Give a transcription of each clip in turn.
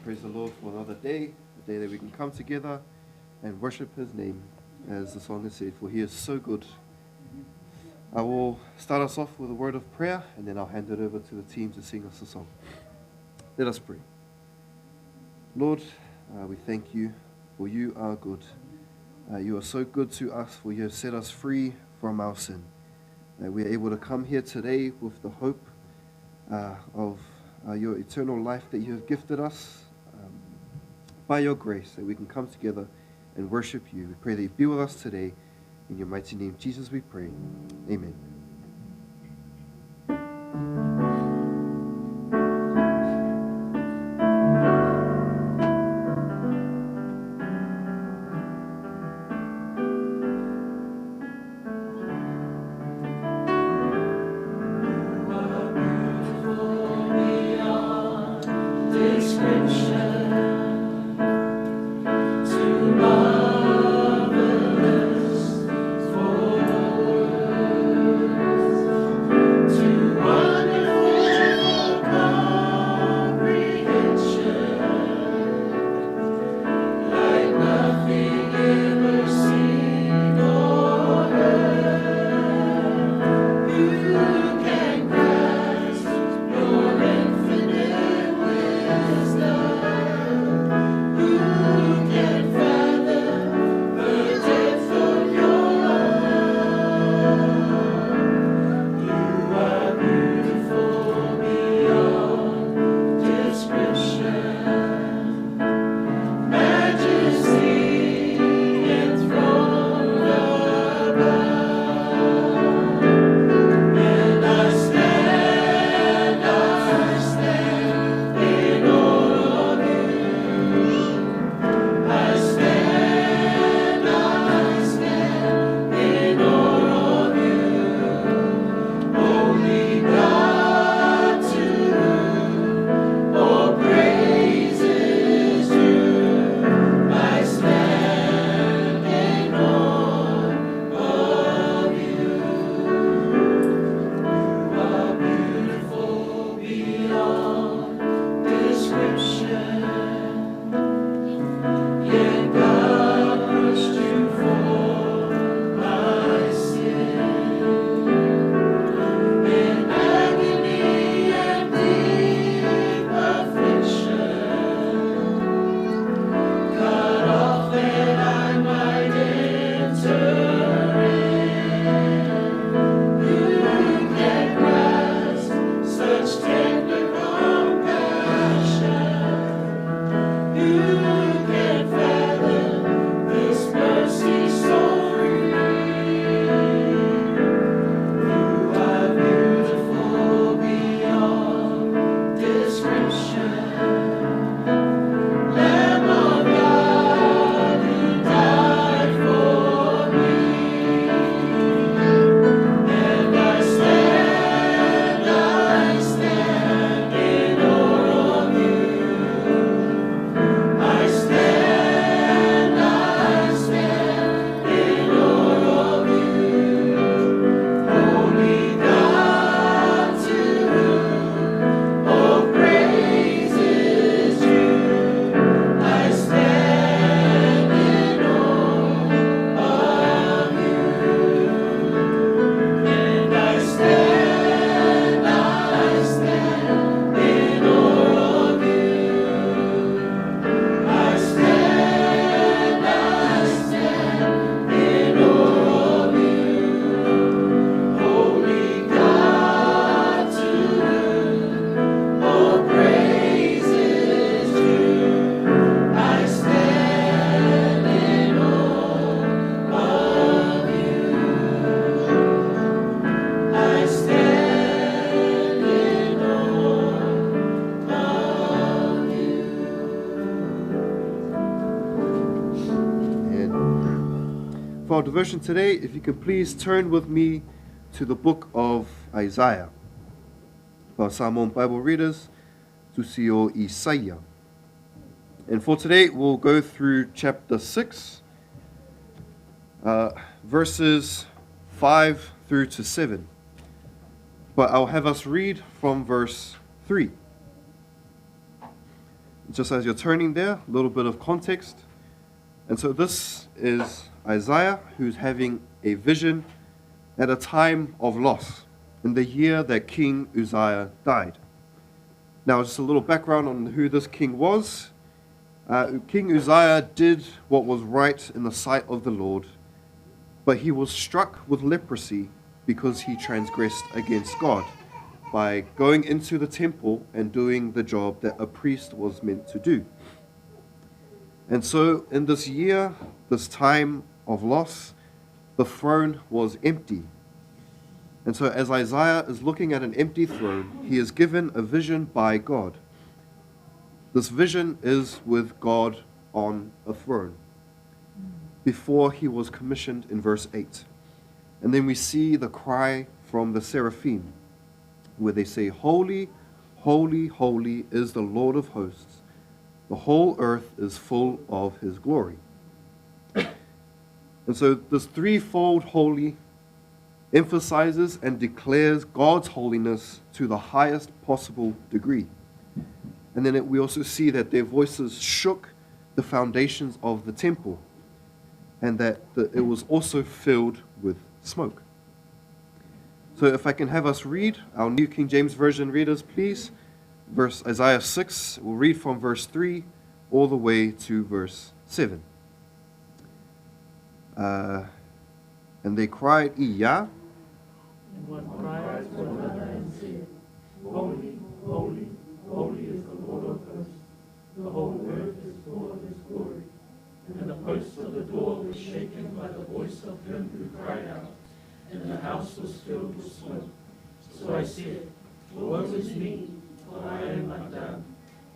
Praise the Lord for another day, a day that we can come together and worship His name, as the song has said, for He is so good. I will start us off with a word of prayer, and then I'll hand it over to the team to sing us a song. Let us pray. Lord, we thank you, for you are good. You are so good to us, for you have set us free from our sin. That we are able to come here today with the hope of your eternal life that you have gifted us by your grace, that we can come together and worship you. We pray that you be with us today. In your mighty name, Jesus, we pray. Amen. For our devotion today, if you could please turn with me to the book of Isaiah. For our Samoan Bible readers, Tusio Isaiah. And for today, we'll go through chapter 6, verses 5 through to 7. But I'll have us read from verse 3. Just as you're turning there, a little bit of context. And so this is Isaiah, who's having a vision at a time of loss, in the year that King Uzziah died. Now, just a little background on who this king was. King Uzziah did what was right in the sight of the Lord, but he was struck with leprosy because he transgressed against God by going into the temple and doing the job that a priest was meant to do. And so in this year, this time of loss, the throne was empty. And so as Isaiah is looking at an empty throne, he is given a vision by God. This vision is with God on a throne before he was commissioned in verse 8. And then we see the cry from the seraphim, where they say, "Holy, holy, holy is the Lord of hosts. The whole earth is full of his glory." And so this threefold holy emphasizes and declares God's holiness to the highest possible degree. And then we also see that their voices shook the foundations of the temple, and that it was also filled with smoke. So if I can have us read, our New King James Version readers, please, Isaiah 6, we'll read from verse 3 all the way to verse 7. And they cried, "Iyah." And one cried to another and said, "Holy, holy, holy is the Lord of hosts. The whole earth is full of his glory." And the posts of the door were shaken by the voice of him who cried out, and the house was filled with smoke. So I said, "Woe is me, for I am undone,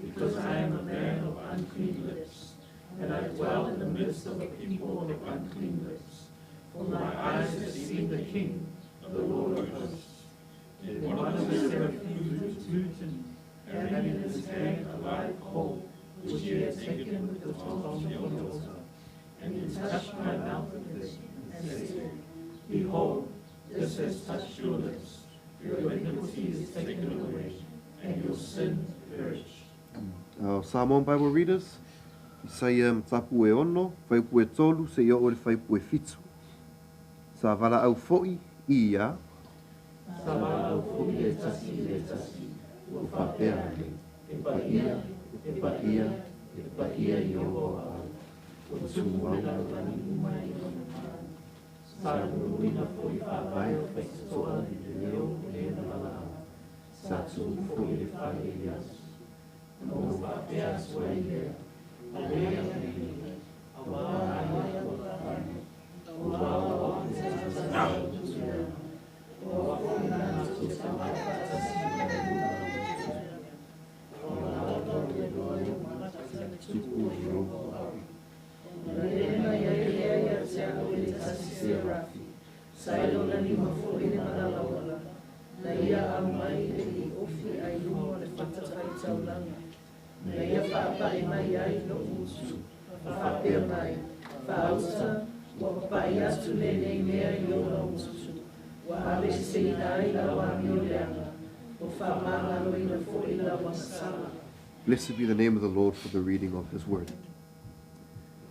because I am a man of unclean lips, and I dwell in the midst of a people of unclean lips. For my eyes have seen the King, the Lord of hosts." And one of the seraphim flew to me, having in his hand a live coal, which he had taken with the tongs of the altar. And he touched my mouth with it, and said, "Behold, this has touched your lips. Your iniquity is taken away, and your sin perished." Our Samoan Bible readers, Isaia mtapu e ono, whaipu e tolu, se ia ore whaipu e fitu. Sa wala au fo'i, Iyah. Sa wala au fo'i e tasi, ua whapea ane, e paia, i o au. O tumu e lalani umai o na. Sa ruina fo'i whapai o whaitoa ni te leo e na wala. Sa tumu fo'i e whai e yasu. No whapea sua i lea. A lea ni, a wā aia o whai. O wā o te tata o tuia. O wā fo'i nana to te whapata si o tuia. O wā o te roa o matata tupu i roho au. Rena ia te ao e tasi serafi. Sailo na lima fo'i le manalawala. Na ia au mai e i ofi ai lumo le whatatai taulanga. Na ia whaapai mai ai no utu. Whapea mai. Whaauta. Wa papai atu le nei mea i ora utu. Wa awe se i nai la wa mi o leanga. O whamanga loina fo'i la wasala. Blessed be the name of the Lord for the reading of his word.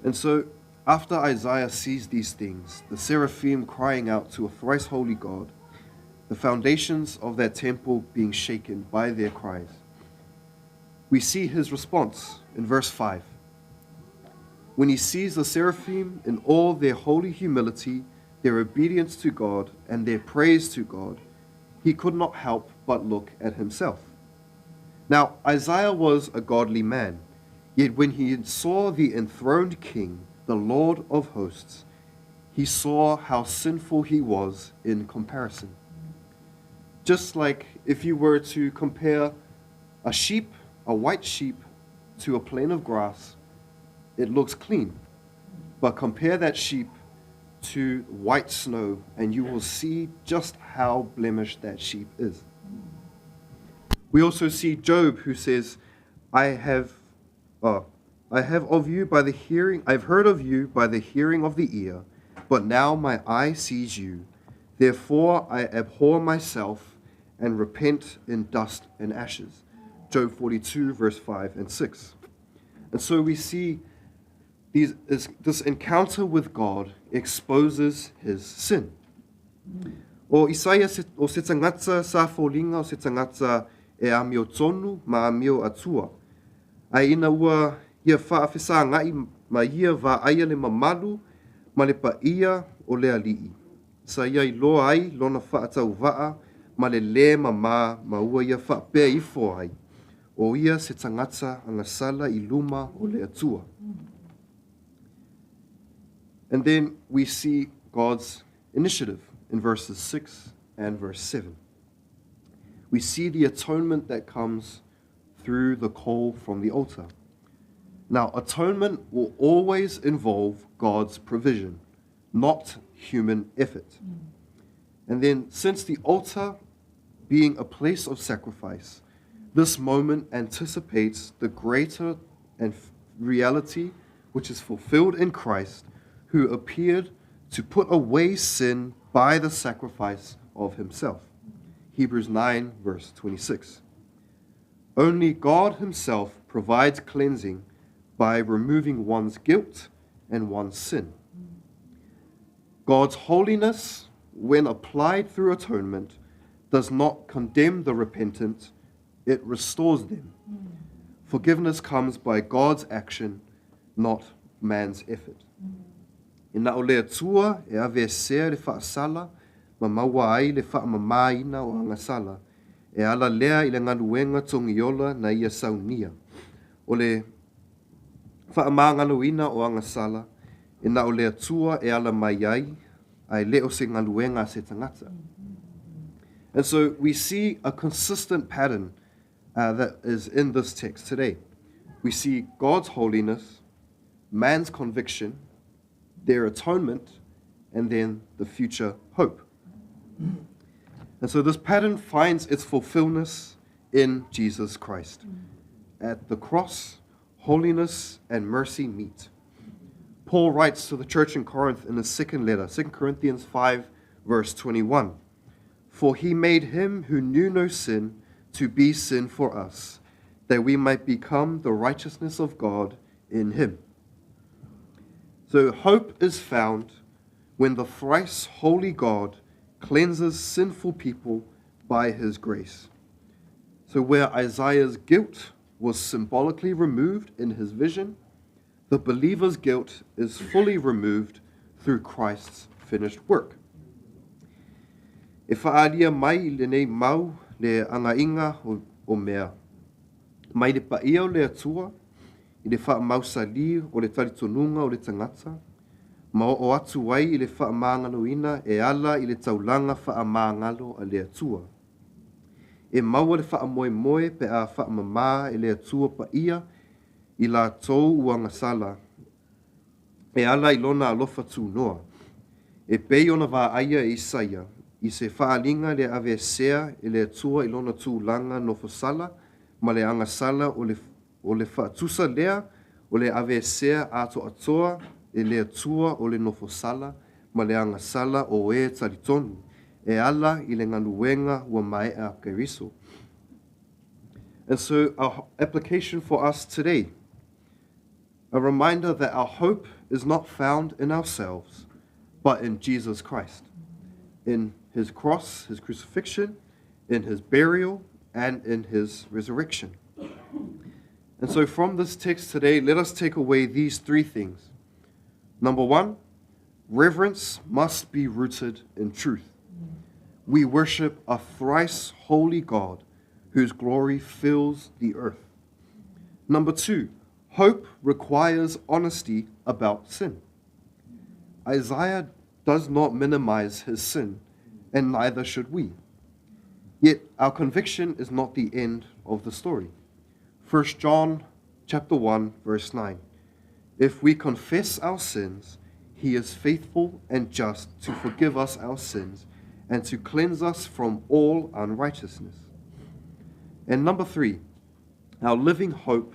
And so, after Isaiah sees these things, the seraphim crying out to a thrice holy God, the foundations of that temple being shaken by their cries, we see his response in verse 5. When he sees the seraphim in all their holy humility, their obedience to God, and their praise to God, he could not help but look at himself. Now, Isaiah was a godly man, yet when he saw the enthroned king, the Lord of hosts, he saw how sinful he was in comparison. Just like if you were to compare a sheep, a white sheep, to a plain of grass, it looks clean. But compare that sheep to white snow, and you will see just how blemished that sheep is. We also see Job, who says, I've heard of you by the hearing of the ear, but now my eye sees you. Therefore I abhor myself and repent in dust and ashes. Job 42, verse 5 and 6. And so we see this encounter with God exposes his sin. O Isaia o se tangata sa fōlinga o se tangata e ami o tonu ma ami o atua. Ai ina ua ia whaafesa ngai ma ia va aia le mamalu ma le paia o le alii. Sa ia I loa ai lona whaatau waa ma le mama ma ua ia whaapea ifo ai. O ia se tangata angasala I luma o le atua. And then we see God's initiative in verses 6 and verse 7. We see the atonement that comes through the call from the altar. Now, atonement will always involve God's provision, not human effort. And then, since the altar being a place of sacrifice, this moment anticipates the greater and reality which is fulfilled in Christ, who appeared to put away sin by the sacrifice of himself. Hebrews 9, verse 26. Only God himself provides cleansing by removing one's guilt and one's sin. God's holiness, when applied through atonement, does not condemn the repentant, it restores them. Forgiveness comes by God's action, not man's effort. Ina o lea tua e ave sea le whaasala, ma maua ai le whaamamaina o angasala, e ala lea I le ngaluenga tongiola na ia saunia. O le whaamangaloina o angasala, ina o lea tua e ala mai ai leo se ngaluenga se tangata. And so we see a consistent pattern that is in this text today. We see God's holiness, man's conviction, their atonement, and then the future hope. And so this pattern finds its fulfillment in Jesus Christ. At the cross, holiness and mercy meet. Paul writes to the church in Corinth in his second letter, 2 Corinthians 5, verse 21. For he made him who knew no sin to be sin for us, that we might become the righteousness of God in him. So hope is found when the thrice holy God cleanses sinful people by his grace. So where Isaiah's guilt was symbolically removed in his vision, the believer's guilt is fully removed through Christ's finished work. E whaalia mai le nei mau le angainga o mea. Mai le paia o le atua, I le whaamausali o le talitonunga o le tangata, ma o atu ai I le whaamangaloina e ala I le taulanga whaamangalo a le atua. E maua le whaamoemoe pe a whaamama e le atua paia I la tou uangasala. E ala I lona alofa tū noa. E pei ona wā aia e Isaia, I se whaalinga le ave sea e le atua I lona tūlanga nofosala, ma le angasala o le whaatusa lea, o le ave sea ato atoa, e le atua o le nofosala, ma le angasala o e talitonu, e ala I le ngaluenga ua mai a keriso. And so our application for us today, a reminder that our hope is not found in ourselves, but in Jesus Christ, in his cross, his crucifixion, in his burial, and in his resurrection. And so from this text today, let us take away these three things. Number one, reverence must be rooted in truth. We worship a thrice holy God whose glory fills the earth. Number two, hope requires honesty about sin. Isaiah does not minimize his sin, and neither should we. Yet our conviction is not the end of the story. 1 John chapter 1, verse 9. If we confess our sins, he is faithful and just to forgive us our sins and to cleanse us from all unrighteousness. And number three, our living hope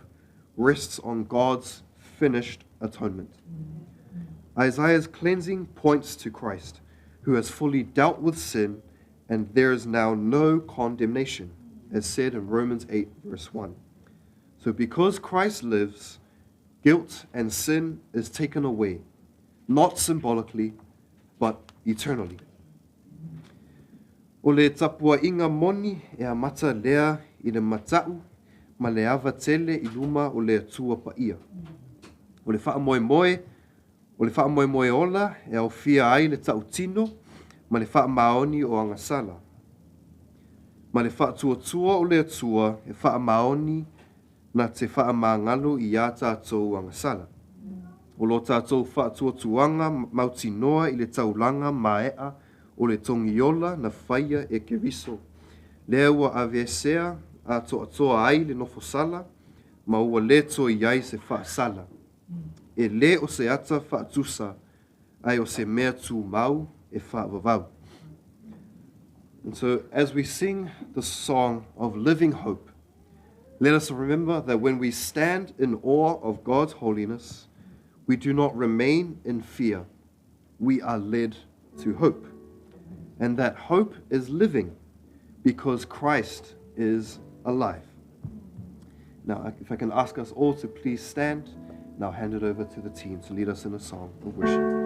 rests on God's finished atonement. Isaiah's cleansing points to Christ, who has fully dealt with sin, and there is now no condemnation, as said in Romans 8, verse 1. So because Christ lives, Guilt and sin is taken away, not symbolically, but eternally. O le tapua inga moni e amata lea I le matau, ma le ava tele I luma o le atua paia. O le wha moe moe ola e au fia ai le tau tino, ma le wha maoni o angasala. Ma le wha tua o le atua e wha maoni na te wha maangalo I a tātou angasala. O lo tātou wha tuanga mautinoa I le taulanga maea o le tongiola na whaia e keriso. Lea ua avesea a toa ai le nofo sala, ma ua le to iai se wha sala. E le o se ata wha tusa, ai o se mea tu mau e wha vavau. And so as we sing the song of living hope, let us remember that when we stand in awe of God's holiness, we do not remain in fear. We are led to hope. And that hope is living because Christ is alive. Now, if I can ask us all to please stand, and I'll hand it over to the team to lead us in a song of worship.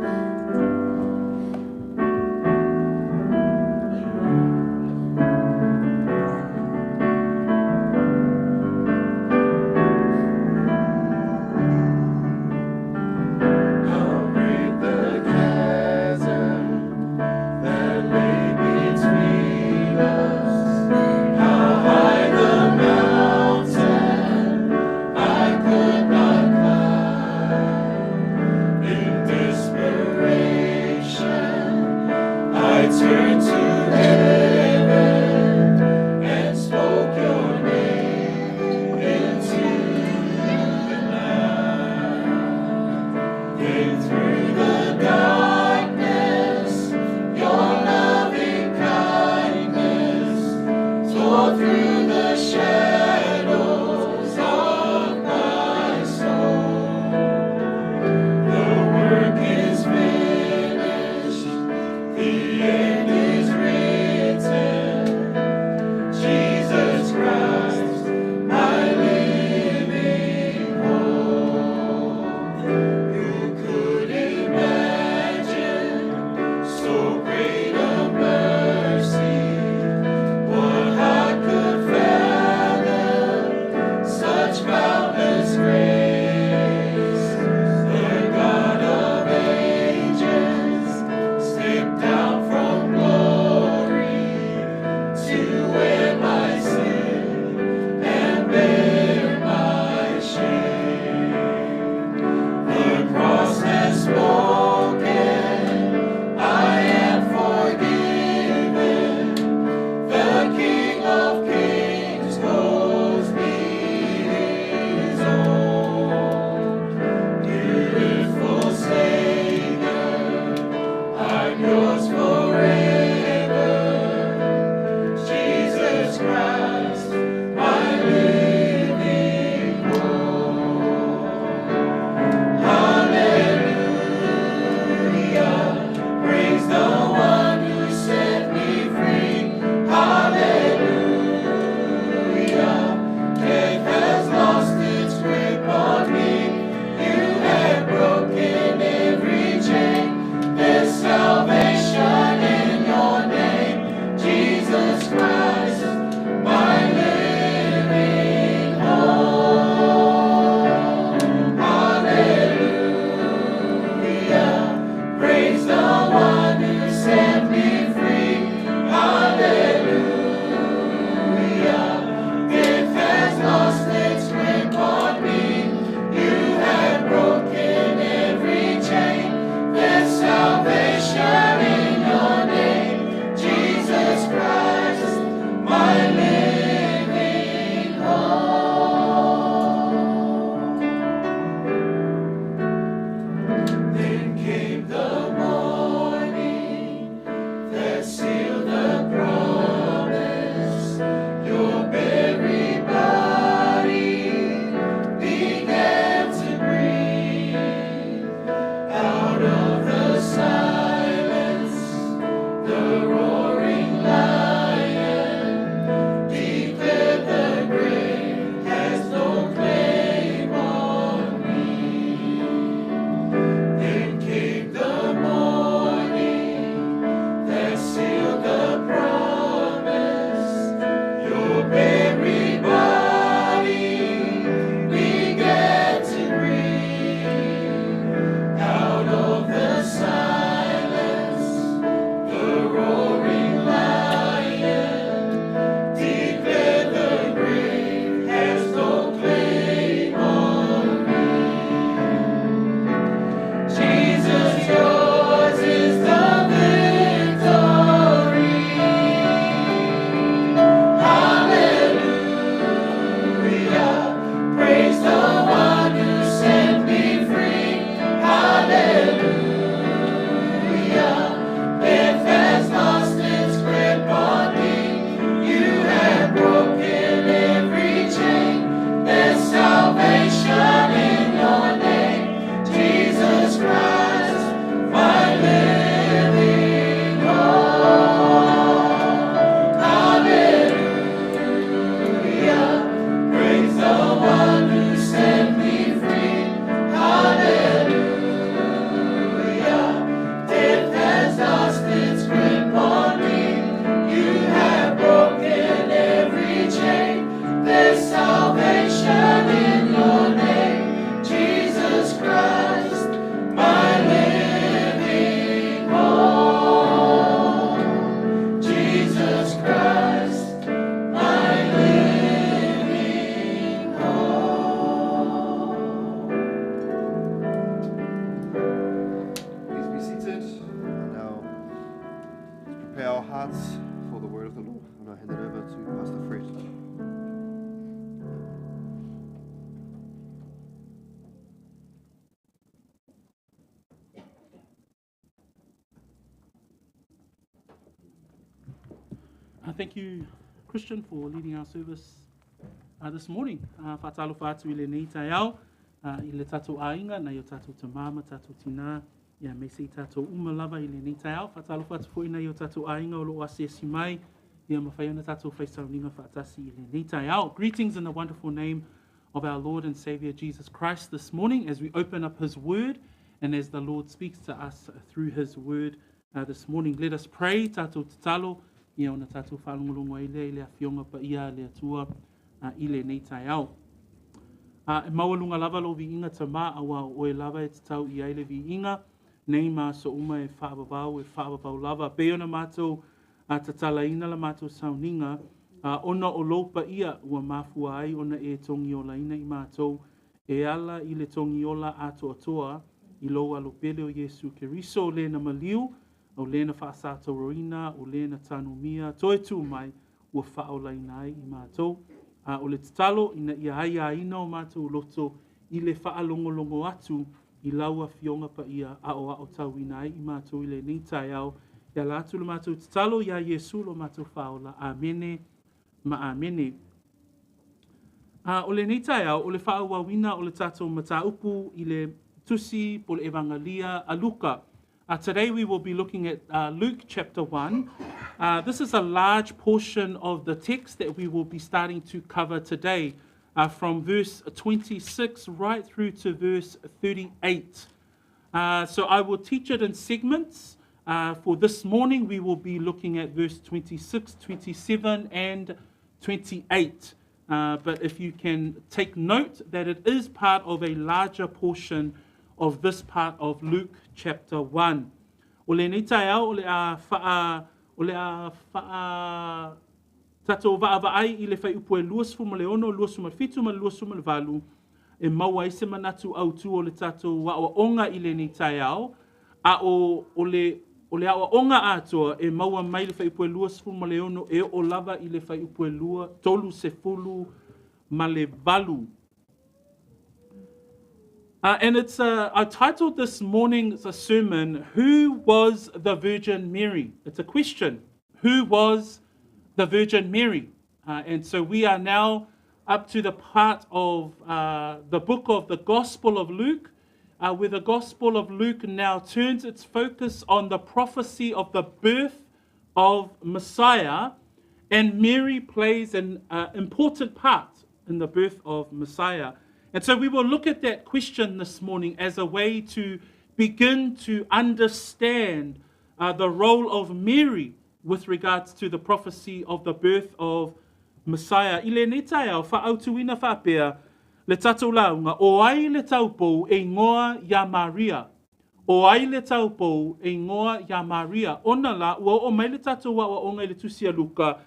In desperation. prepare our hearts for the word of the Lord. And I'll hand it over to Pastor Fred. Thank you, Christian, for leading our service this morning. Whatalo whātu I le nei tai au, I le tatou ainga, na i o tatou te mama, tatou tina, ia me se tatou umalawa I le nei tai au. Whatalo whātu fo ina I o tatou ainga o lo ase si mai, ia mawhai ana tatou whaisauninga whaatasi I le nei tai au. Greetings in the wonderful name of our Lord and Saviour Jesus Christ this morning as we open up His Word and as the Lord speaks to us through His Word this morning. Let us pray, tatou tatalo, ia ona tatou whalongolongo I le awhionga pa ia le atua I le nei tai au. E maualunga lava lo vi inga ta maa awa o e lava e tatau I aile vi inga, nei maa so uma e whaabavau lava. Pe ona mātou tatala ina la mātou sauninga, ona o lopa ia ua mafua ai ona e tongi ola ina I mātou, e ala I le tongi ola ato atoa, I lo alo pele o Yesu Keriso le na maliu, o le na whaasato roina, o le na tanumia, toe tu mai, ua whaola ina ai I mātou. O le tatalo, ina ia ai a ina o mātou loto, I le whaalongolongo atu, I laua fionga pa ia a o tau ina ai I mātou I le nei tai au. Ia la atu le mātou tatalo, ia Yesu lo mātou whaola. Amene, ma amene. O le nei tai au, o le whaawawina o le tātou mataupu, I le tusi po le evangelia a Luka. Today we will be looking at Luke chapter 1. This is a large portion of the text that we will be starting to cover today, from verse 26 right through to verse 38. So I will teach it in segments. For this morning, we will be looking at verse 26, 27, and 28. But if you can take note that it is part of a larger portion of this part of Luke chapter 1. O le nei tai au, o le a wha tatou vaavai I le whai upo e luasfu ma le ono, luasfu ma fitu ma luasfu ma le valu, e maua I se manatu au tu o le tatou wa onga I le nei tai au, a o le awa onga atua e maua mai le whai upo e luasfu ma le ono, e o lava I le whai upo e lua, tolu se fulu ma le valu. And it's I titled this morning's sermon, Who Was the Virgin Mary? It's a question. Who was the Virgin Mary? And so we are now up to the part of the book of the Gospel of Luke, where the Gospel of Luke now turns its focus on the prophecy of the birth of Messiah, and Mary plays an important part in the birth of Messiah. And so we will look at that question this morning as a way to begin to understand the role of Mary with regards to the prophecy of the birth of Messiah. I le nei tai au whaautuina whapea le tatou launga, o ai le taupou e ngoa ia Maria. O ai le taupou e ngoa ia Maria. Ona la, ua o mai le tatou wa o ngai le tusia Luka,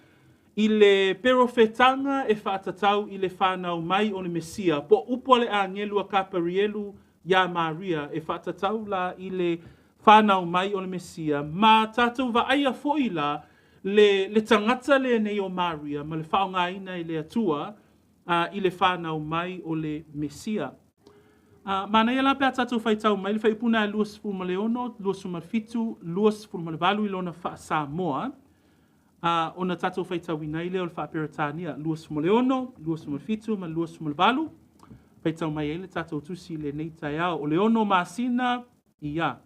I le perofetanga e whaatatau I le whanau mai o le Mesia. Po upo le a ngelua kaparielu ia Maria e whaatatau la I le whanau mai o le Mesia. Ma tatou wa aia foi la le tangata le nei o Maria, ma le whaongaina I le atua I le whanau mai o le Mesia. Mana ia la pea tatou whaitau mai, le whaipuna e luas fulma le ono, luas fulma fitu, luas fulma le valu I lona wha Samoa. Ona tatou whaitau I nei leo le whaperatania, luas fulma le ono, luas fulma fitu, ma luas fulma le valu. Whaitau mai ele tatou tusi le nei tai au, o le ono masina ia.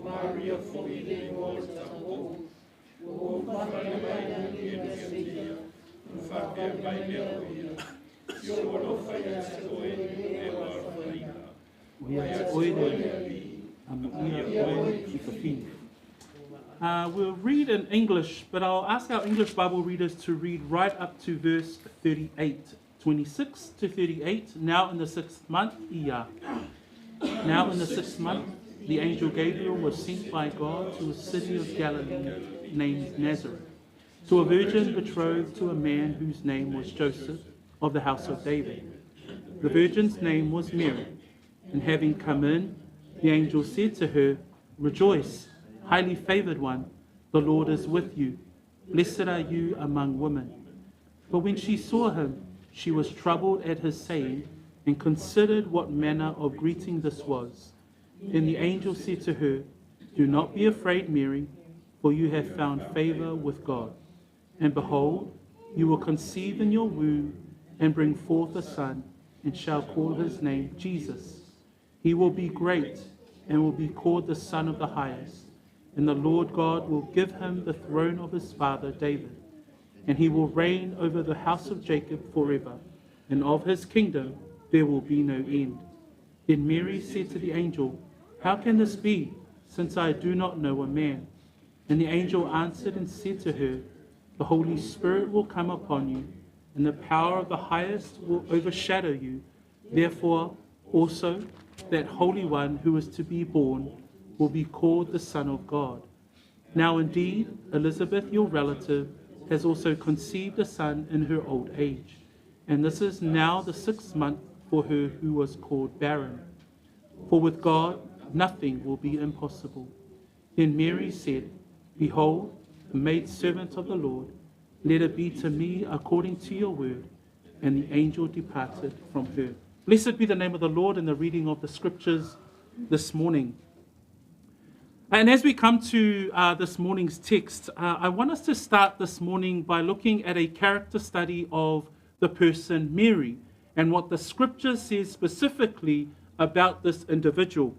Maria foi de morta o Maria We'll read in English, but I'll ask our English Bible readers to read right up to verse 38. 26 to 38, now in the 6th month, Iya. Now in the 6th month, the angel Gabriel was sent by God to a city of Galilee named Nazareth, to a virgin betrothed to a man whose name was Joseph, of the house of David. The virgin's name was Mary, and having come in, the angel said to her, "Rejoice, highly favored one, the Lord is with you. Blessed are you among women." But when she saw him, she was troubled at his saying, and considered what manner of greeting this was. Then the angel said to her, "Do not be afraid, Mary, for you have found favor with God. And behold, you will conceive in your womb and bring forth a son, and shall call his name Jesus. He will be great and will be called the Son of the Highest. And the Lord God will give him the throne of his father David. And he will reign over the house of Jacob forever, and of his kingdom there will be no end." Then Mary said to the angel, "How can this be, since I do not know a man?" And the angel answered and said to her, "The Holy Spirit will come upon you, and the power of the highest will overshadow you. Therefore also that Holy One who is to be born will be called the Son of God. Now indeed, Elizabeth, your relative, has also conceived a son in her old age, and this is now the 6th month for her who was called barren. For with God nothing will be impossible." Then Mary said, "Behold, the maidservant of the Lord, let it be to me according to your word." And the angel departed from her. Blessed be the name of the Lord in the reading of the scriptures this morning. And as we come to this morning's text, I want us to start this morning by looking at a character study of the person Mary and what the scripture says specifically about this individual.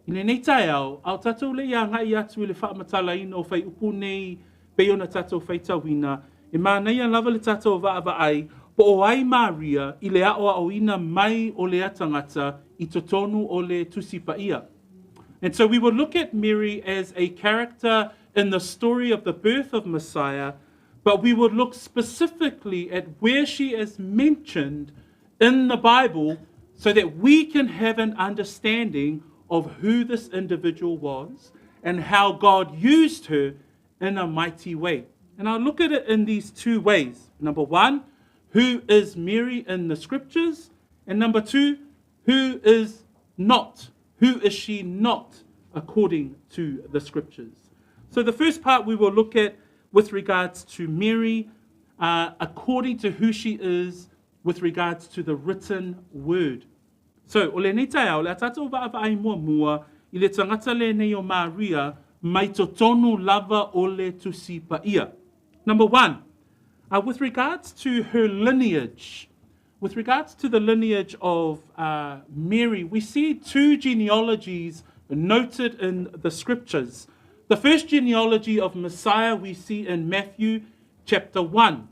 I nei tae au tatou le ia ngai atu i le whaamatalaina o whai upu nei peo na tatou whaitawina, e mānei lava le tatou vaavai, po o ai Maria i le ao auina mai o le atangata I totonu o le tusipaia. And so we will look at Mary as a character in the story of the birth of Messiah, but we will look specifically at where she is mentioned in the Bible so that we can have an understanding of who this individual was and how God used her in a mighty way. And I'll look at it in these two ways. Number one, who is Mary in the scriptures? And number two, who is not? Who is she not according to the scriptures? So the first part we will look at with regards to Mary, according to who she is with regards to the written word. So, o le nei tae au, le atatou vaavai mua I le tangata le nei o Maria, mai totonu lava o le tusipaia. Number one, with regards to her lineage, with regards to the lineage of Mary, we see two genealogies noted in the scriptures. The first genealogy of Messiah we see in Matthew chapter 1.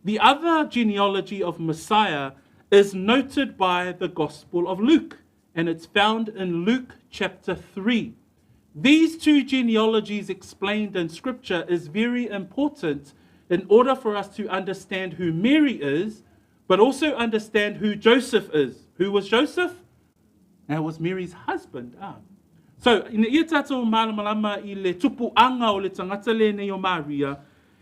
The other genealogy of Messiah is noted by the Gospel of Luke, and it's found in Luke chapter 3. These two genealogies explained in Scripture is very important in order for us to understand who Mary is, but also understand who Joseph is. Who was Joseph? That was Mary's husband. So, in ia tātou malamalama I le tupuanga o le tangata le nei o Maria,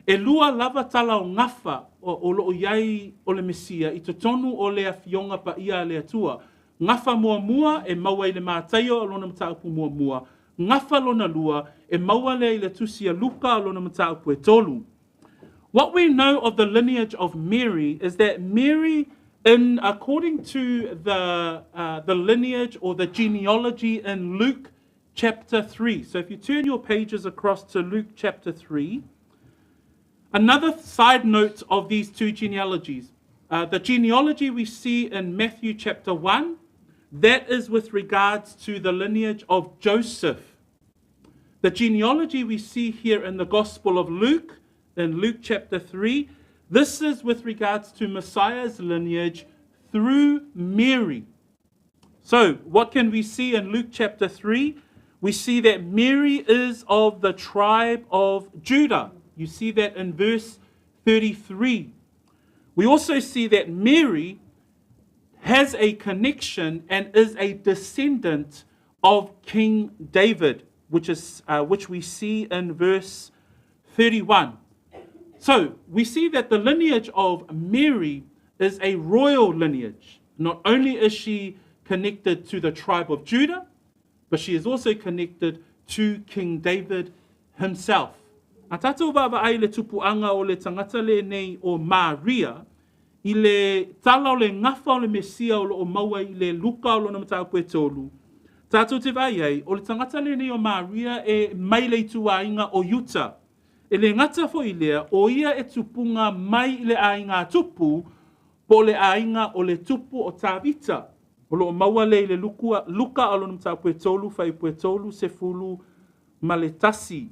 e lua lava tala o ngafa o loo iai o le Mesia I totonu o le awhionga pa ia le atua. Ngafa mua mua e maua I le mātaio o lona mataupu mua mua. Ngafa lona lua e maua le I le tusia luka o lona mataupu e tolu. What we know of the lineage of Mary is that Mary, according to the lineage or the genealogy in Luke chapter 3. So if you turn your pages across to Luke chapter 3, another side note of these two genealogies. The genealogy we see in Matthew chapter 1, that is with regards to the lineage of Joseph. The genealogy we see here in the Gospel of Luke, in Luke chapter 3, this is with regards to Messiah's lineage through Mary. So what can we see in Luke chapter 3? We see that Mary is of the tribe of Judah. You see that in verse 33. We also see that Mary has a connection and is a descendant of King David, which we see in verse 31. So we see that the lineage of Mary is a royal lineage. Not only is she connected to the tribe of Judah, but she is also connected to King David himself. A tātou wāwaai le tupuanga o le tangata le nei o Maria, I le tala o le ngafa o le Mesia o lo maua I le luka o lo na matau koe tolu. Tātou te vai ai, o le tangata le nei o Maria e mai le tuainga o Utah. E le ngata fo I lea, o ia e tupunga mai I le ainga tupu, po le ainga o le tupu o Tavita. O lo maua le le luka o lo na matau koe tolu, fai koe tolu, se fulu maletasi.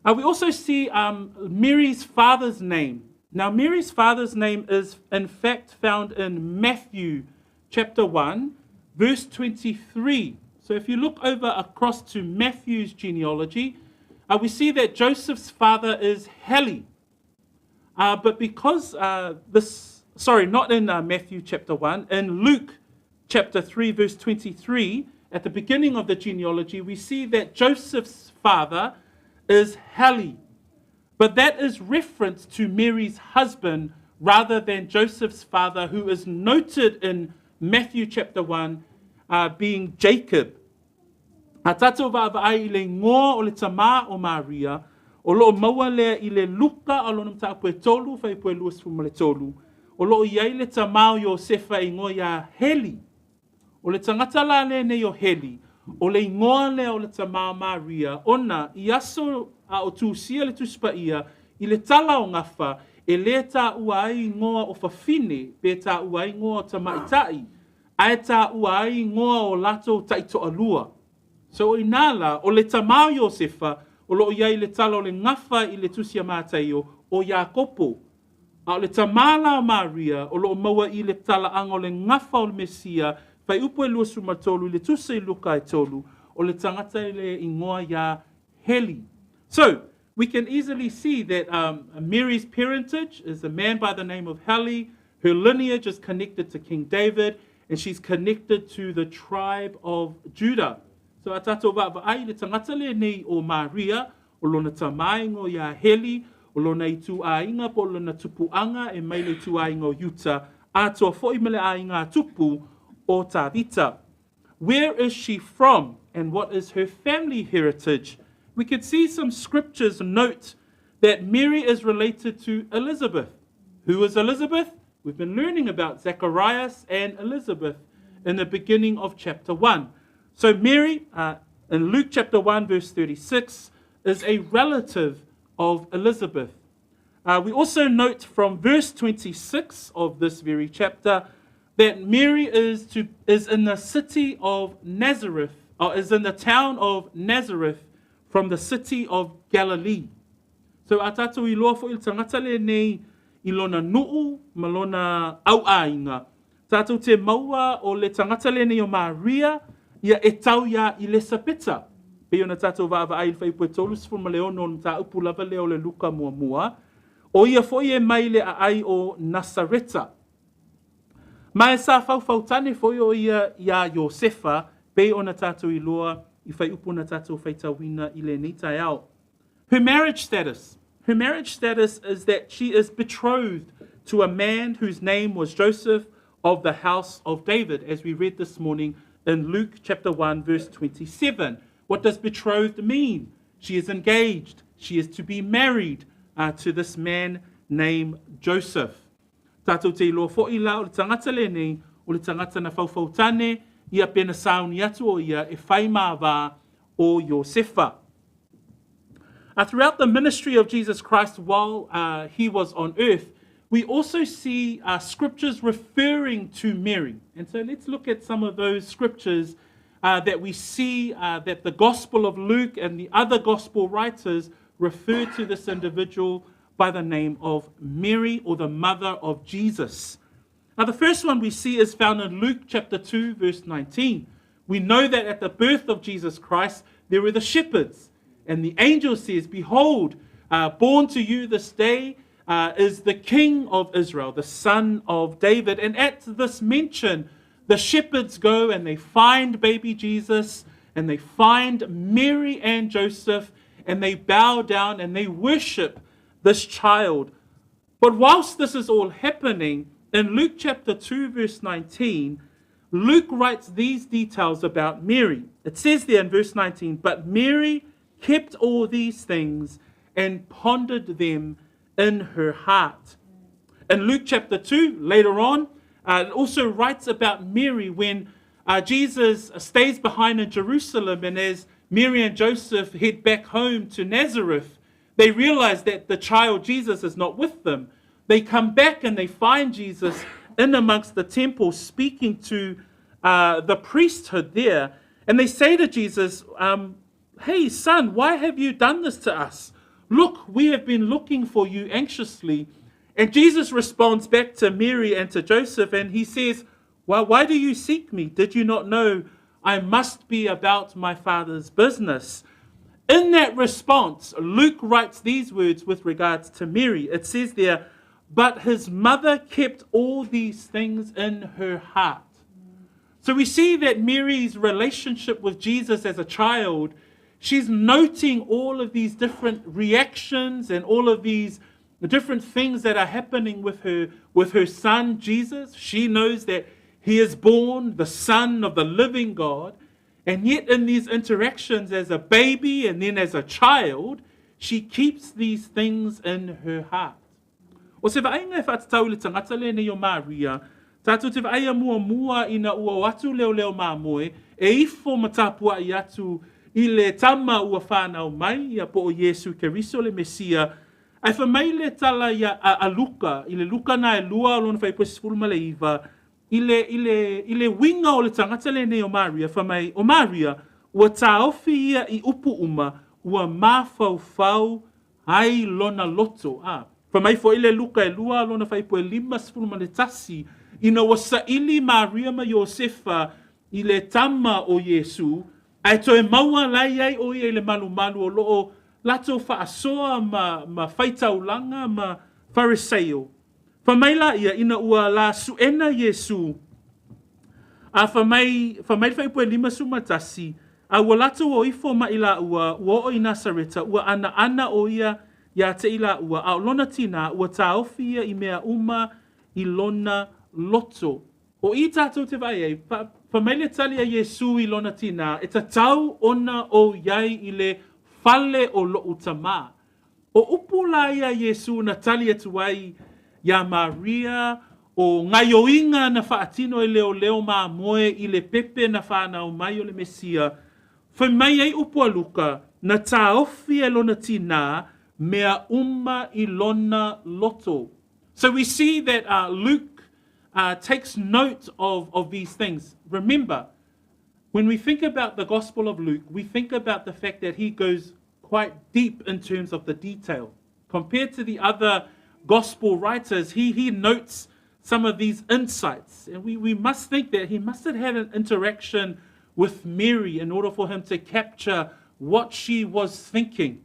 We also see Mary's father's name. Now, Mary's father's name is in fact found in Matthew chapter 1, verse 23. So if you look over across to Matthew's genealogy, we see that Joseph's father is Heli. But because not in Matthew chapter 1, in Luke chapter 3, verse 23, at the beginning of the genealogy, we see that Joseph's father is Heli. But that is reference to Mary's husband rather than Joseph's father, who is noted in Matthew chapter 1 being Jacob. A tātou wāwaai I le ngoa o le tamā o Maria, o loo maua lea I le luka o lo namta pue tolu, fai pue luas fuma le tolu. O loo iai le tamā o Iosefa I ngoa ia Heli. O le tangata la le ne o Heli, o le ingoa lea o le tamā o Maria, ona I aso a o tūsia le tuspa ia, I le tala o ngafa, e le tā ua ai ngoa o fafine, pe tā ua ai ngoa o tamaitai, ai tā ua ai ngoa o lato taito alua. So I nala, o le tamā o Iosefa, o loo iai le tala o le ngafa I le tusia mātai o Iakopo. A o le tamala o Maria, o loo maua I le tala anga o le ngafa o le Mesia, fai upo e lua sumatolu, I le tusa I luka e tolu, o le tangata I le ingoa ia Heli. So, we can easily see that Mary's parentage is a man by the name of Heli. Her lineage is connected to King David, and she's connected to the tribe of Judah. So, a tātou wāwaai le tangata le nei o Maria, o lona tamaingo ia Heli, o lona I tuainga po lona tupuanga, e mai le tuainga o Utah, a toa fo'i mele ainga tupu o Tavita. Where is she from, and what is her family heritage? We could see some scriptures note that Mary is related to Elizabeth. Who is Elizabeth? We've been learning about Zacharias and Elizabeth in the beginning of chapter 1. So Mary, in Luke chapter 1, verse 36, is a relative of Elizabeth. We also note from verse 26 of this very chapter that Mary is in the city of Nazareth, or is in the town of Nazareth, from the city of Galilee. So a tātou I loa fo I tangata le nei I lona nuu ma lona auainga. Tātou te maua o le tangata le nei o Maria, ia e tau ia I le sapeta. Pe ona tātou wāwaai whai pue tolu sifuma leono na tā upu lava leo le luka mua mua. O ia fo I e mai le ai o Nasareta. Mai sa fau tane fo I o ia Iosefa, pe ona tātou I loa I whai upu na tātou whai tawina I le nitai au. Her marriage status. Her marriage status is that she is betrothed to a man whose name was Joseph of the house of David, as we read this morning in Luke chapter 1, verse 27. What does betrothed mean? She is engaged. She is to be married to this man named Joseph. Tātou te iloa fo I la o le tangata le nei, o le tangata na faufautane, ia pena sauni atu o ia e whai māwā o Iosefa. Throughout the ministry of Jesus Christ while he was on earth, we also see scriptures referring to Mary. And so let's look at some of those scriptures that we see that the Gospel of Luke and the other Gospel writers refer to this individual by the name of Mary, or the mother of Jesus. The first one we see is found in Luke chapter 2, verse 19. We know that at the birth of Jesus Christ, there were the shepherds. And the angel says, behold, born to you this day is the King of Israel, the son of David. And at this mention, the shepherds go and they find baby Jesus, and they find Mary and Joseph, and they bow down and they worship this child. But whilst this is all happening, in Luke chapter 2, verse 19, Luke writes these details about Mary. It says there in verse 19, but Mary kept all these things and pondered them in her heart. In Luke chapter 2, later on, it also writes about Mary when Jesus stays behind in Jerusalem, and as Mary and Joseph head back home to Nazareth, they realize that the child Jesus is not with them. They come back and they find Jesus in amongst the temple speaking to the priesthood there. And they say to Jesus, hey, son, why have you done this to us? Look, we have been looking for you anxiously. And Jesus responds back to Mary and to Joseph, and he says, well, why do you seek me? Did you not know I must be about my Father's business? In that response, Luke writes these words with regards to Mary. It says there, but his mother kept all these things in her heart. So we see that Mary's relationship with Jesus as a child, she's noting all of these different reactions and all of these different things that are happening with her son, Jesus. She knows that he is born, the Son of the living God. And yet in these interactions as a baby and then as a child, she keeps these things in her heart. O se vaenga e whaatau le tangata le ne o Maria, tātou te vaia mua ina ua watu leo mamoe, e ifo matapua i atu i le tama ua whanau mai, ia po o Yesu Keriso le Mesia, ai whamai le tala ia a Luka, i le Luka na e lua lona whaipusifuru ma le iwa, I le winga o le tangata le ne o Maria, whamai o Maria, ua taofi ia i upu uma, ua mawhau ai lona loto. Whamai fo ile Luka e lua lona whaipu e lima sifuru ma le tasi, ina ua saili Maria ma Iosefa i le tama o Yesu, ai to e maua lai ai o ia i le malu o loo lato whaasoa ma whaitaulanga ma Phariseo. Whamaila ia ina ua la suena Yesu. Whamai whaipu e lima sumatasi. A ua lato o ifo ma ila ua o i Nasareta. Ua ana o ia te ila ua. A lona tina ua taofi ia i mea uma i lona loto. O i tātou te vai ei. Whamaile tali a Yesu i lona tina. E ta tau ona o iai i le fale o lo utama. O upula ia Yesu na tali atu ai ia Maria o ngaioinga na whaatino e leo moe i le pepe na whanau mai o le Mesia. Whamai ei upua Luka na taofi e lona tina mea uma i lona loto. So we see that Luke takes note of these things. Remember, when we think about the Gospel of Luke, we think about the fact that he goes quite deep in terms of the detail. Compared to the other Gospel writers, he notes some of these insights. And we must think that he must have had an interaction with Mary in order for him to capture what she was thinking.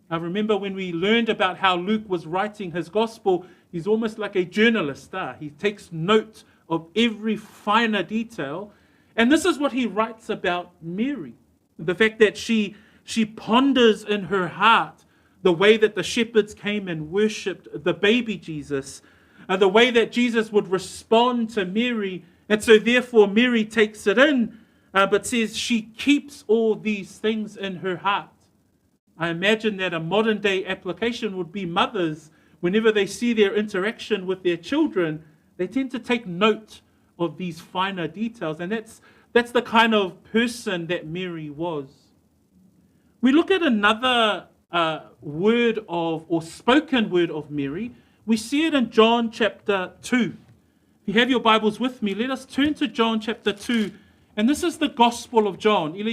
I remember when we learned about how Luke was writing his Gospel, he's almost like a journalist. He takes note of every finer detail. And this is what he writes about Mary. The fact that she ponders in her heart the way that the shepherds came and worshipped the baby Jesus, the way that Jesus would respond to Mary. And so therefore Mary takes it in, but says she keeps all these things in her heart. I imagine that a modern day application would be mothers, whenever they see their interaction with their children, they tend to take note of these finer details. And that's the kind of person that Mary was. We look at another word or spoken word of Mary. We see it in John chapter 2. If you have your Bibles with me, let us turn to John chapter 2. And this is the Gospel of John. In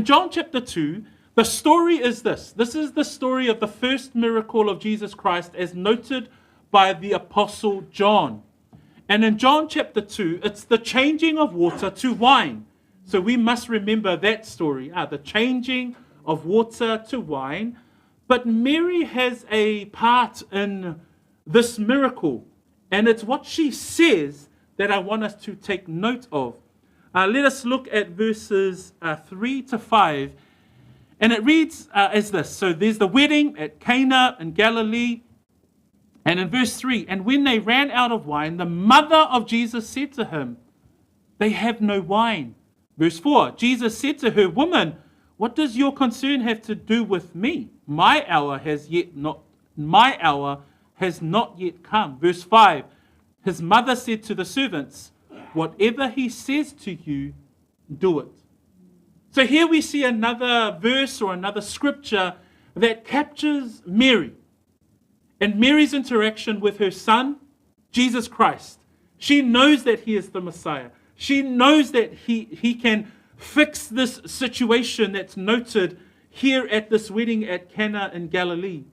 John chapter 2, the story is this. This is the story of the first miracle of Jesus Christ as noted by the Apostle John. And in John chapter 2, it's the changing of water to wine. So we must remember that story, the changing of water to wine. But Mary has a part in this miracle. And it's what she says that I want us to take note of. Let us look at verses 3 to 5. And it reads as this. So there's the wedding at Cana in Galilee. And in verse 3, and when they ran out of wine, the mother of Jesus said to him, they have no wine. Verse 4, Jesus said to her, woman, what does your concern have to do with me? My hour has not yet come. Verse 5, his mother said to the servants, whatever he says to you, do it. So here we see another verse or another scripture that captures Mary and Mary's interaction with her son, Jesus Christ. She knows that he is the Messiah. She knows that he can fix this situation that's noted here at this wedding at Cana in Galilee.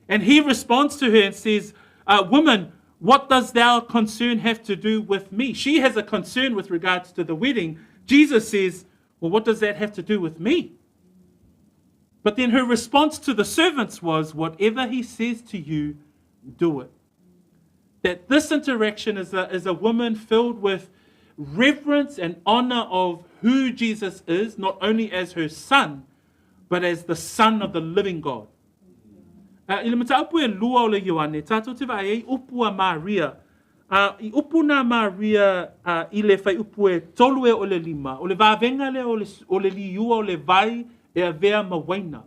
And he responds to her and says, woman, what does thou concern have to do with me? She has a concern with regards to the wedding. Jesus says, well, what does that have to do with me? But then her response to the servants was, whatever he says to you, do it. That this interaction is a woman filled with reverence and honor of who Jesus is, not only as her son, but as the Son of the living God. Ile mata upu e lua o le Ioane, tātou te vai ei upu a Maria. I upu na Maria I le fai upu e tolu e o le lima, o le vāvenga le o le liua o le vai e a vea mawaina.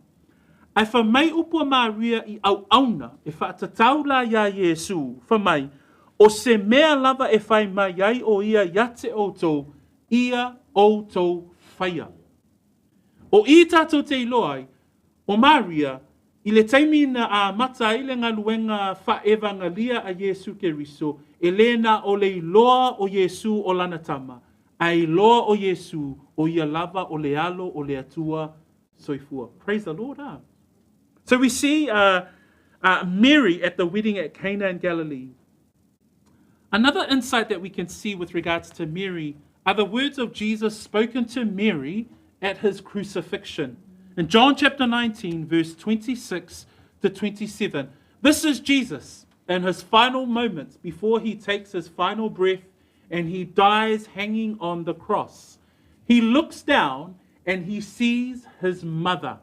Ai whamai upu a Maria I au auna, e whaatatau la ia Iesu, whamai, o se mea lava e whai mai ai o ia iate o tō, ia o tō whaia. O I tātou te iloai, o Maria, I le taimina a mata I le ngaluenga whaewanga lia a Iesu Keriso, e lena o le iloa o Iesu o lana tama, a iloa o Iesu o ia lava o le alo o le atua soifua. Praise the Lord. So we see Mary at the wedding at Cana in Galilee. Another insight that we can see with regards to Mary are the words of Jesus spoken to Mary at his crucifixion. In John chapter 19, verse 26 to 27, this is Jesus in his final moments before he takes his final breath and he dies hanging on the cross. He looks down and he sees his mother.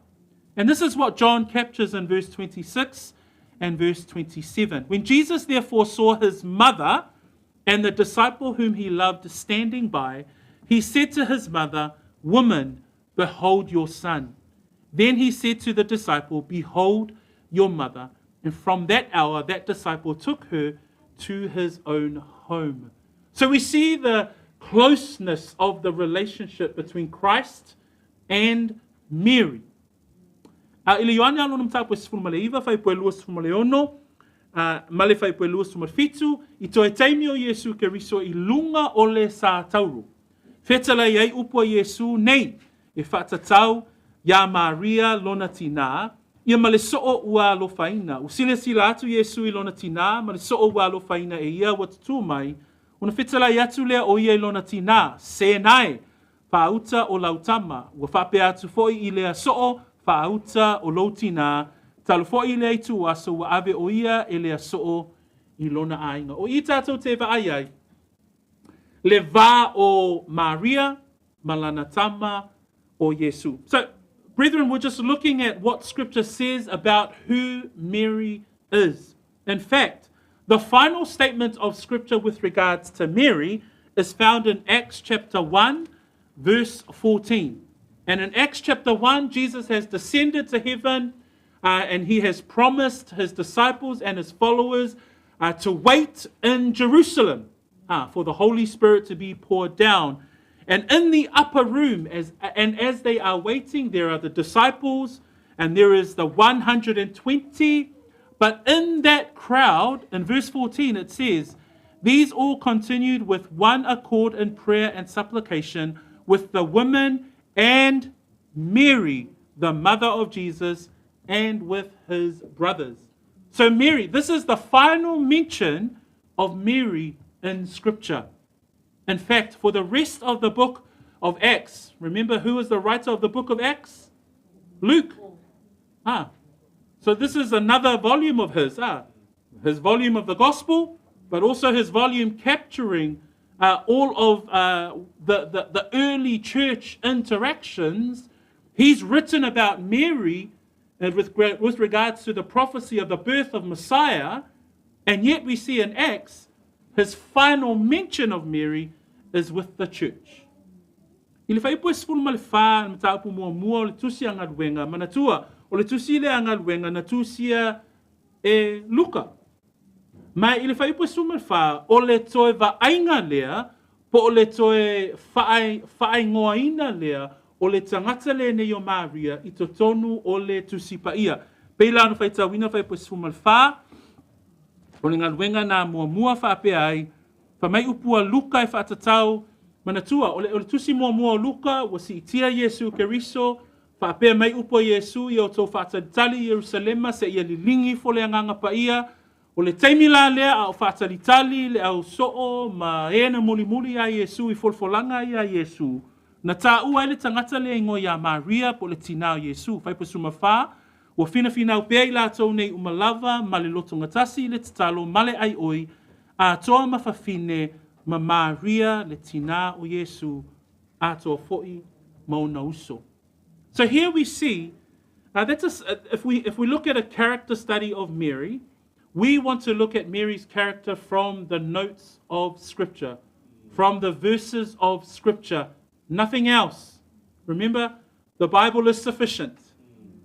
And this is what John captures in verse 26 and verse 27. When Jesus therefore saw his mother and the disciple whom he loved standing by, he said to his mother, woman, behold your son. Then he said to the disciple, behold your mother. And from that hour, that disciple took her to his own home. So we see the closeness of the relationship between Christ and Mary. Ile Ioane alo na mtapo sifumale fai poelua sifumale ono, male fai poelua sifumale fitu, I toe taimi o Iesu Keriso I lunga o le sa tauru. Fetala iai upua Iesu nei, e whatatau ia Maria lona tina, ia male soo ua lo faina. Usile sila atu Iesu I lona tina, male soo ua lo faina e ia watutu mai, una fetala iatu lea o ia lona tina, se nai, whauta o lautama, ua whape atu foi I lea soo, whauta o lautina, talo foi lea tu aso wa ave o ia e lea soo I lona ainga. O I tātou te vaaiai, le va o Maria, malana tama o Yesu. So, brethren, we're just looking at what Scripture says about who Mary is. In fact, the final statement of Scripture with regards to Mary is found in Acts chapter 1, verse 14. And in Acts chapter 1, Jesus has descended to heaven and he has promised his disciples and his followers to wait in Jerusalem for the Holy Spirit to be poured down. And in the upper room, as they are waiting, there are the disciples and there is the 120. But in that crowd, in verse 14, it says, these all continued with one accord in prayer and supplication with the women and Mary, the mother of Jesus, and with his brothers. So Mary, this is the final mention of Mary in Scripture. In fact, for the rest of the book of Acts, remember who is the writer of the book of Acts? Luke. So this is another volume of his. his volume of the gospel, but also his volume capturing all of the early church interactions. He's written about Mary and with regards to the prophecy of the birth of Messiah, and yet we see in Acts, his final mention of Mary is with the church. I le whai poe sifuru ma le wha, ma taupu mua o le tusi anga luenga, ma natua, o le tusi le anga luenga, na tusia e Luka. Mai i le whai poe sifuru ma le wha, o le toe va ainga lea, po o le toe whaai ngoa ina lea, o le tangata le ne o Maria, i to tonu o le tusi pa ia. Peila anu whai tawina whai poe sifuru ma le wha, o le ngaluenga na mua wha pe ai, wha mai upua Luka e whaatatau, manatua, o le tusi mua Luka, wa si itia Yesu Keriso, wha pe mai upua Yesu, i o tau whaatalitali Yerusalema, se ia li lingi fo le anganga pa ia, o le taimila lea au whaatalitali, le au soo, ma ena muli a Yesu, i folfolanga i a Yesu, na tā ua ele tangata le ingo ia Maria, po le tinao Yesu, whai pa suma wha, ua fina au pea i la tau nei umalava, ma le loto ngatasi le tatalo, male ai oi, a toa mawhawhine, ma Maria le tina o Yesu, a toa fo'i mauna uso. So here we see, if we look at a character study of Mary, we want to look at Mary's character from the notes of Scripture, from the verses of Scripture, nothing else. Remember, the Bible is sufficient.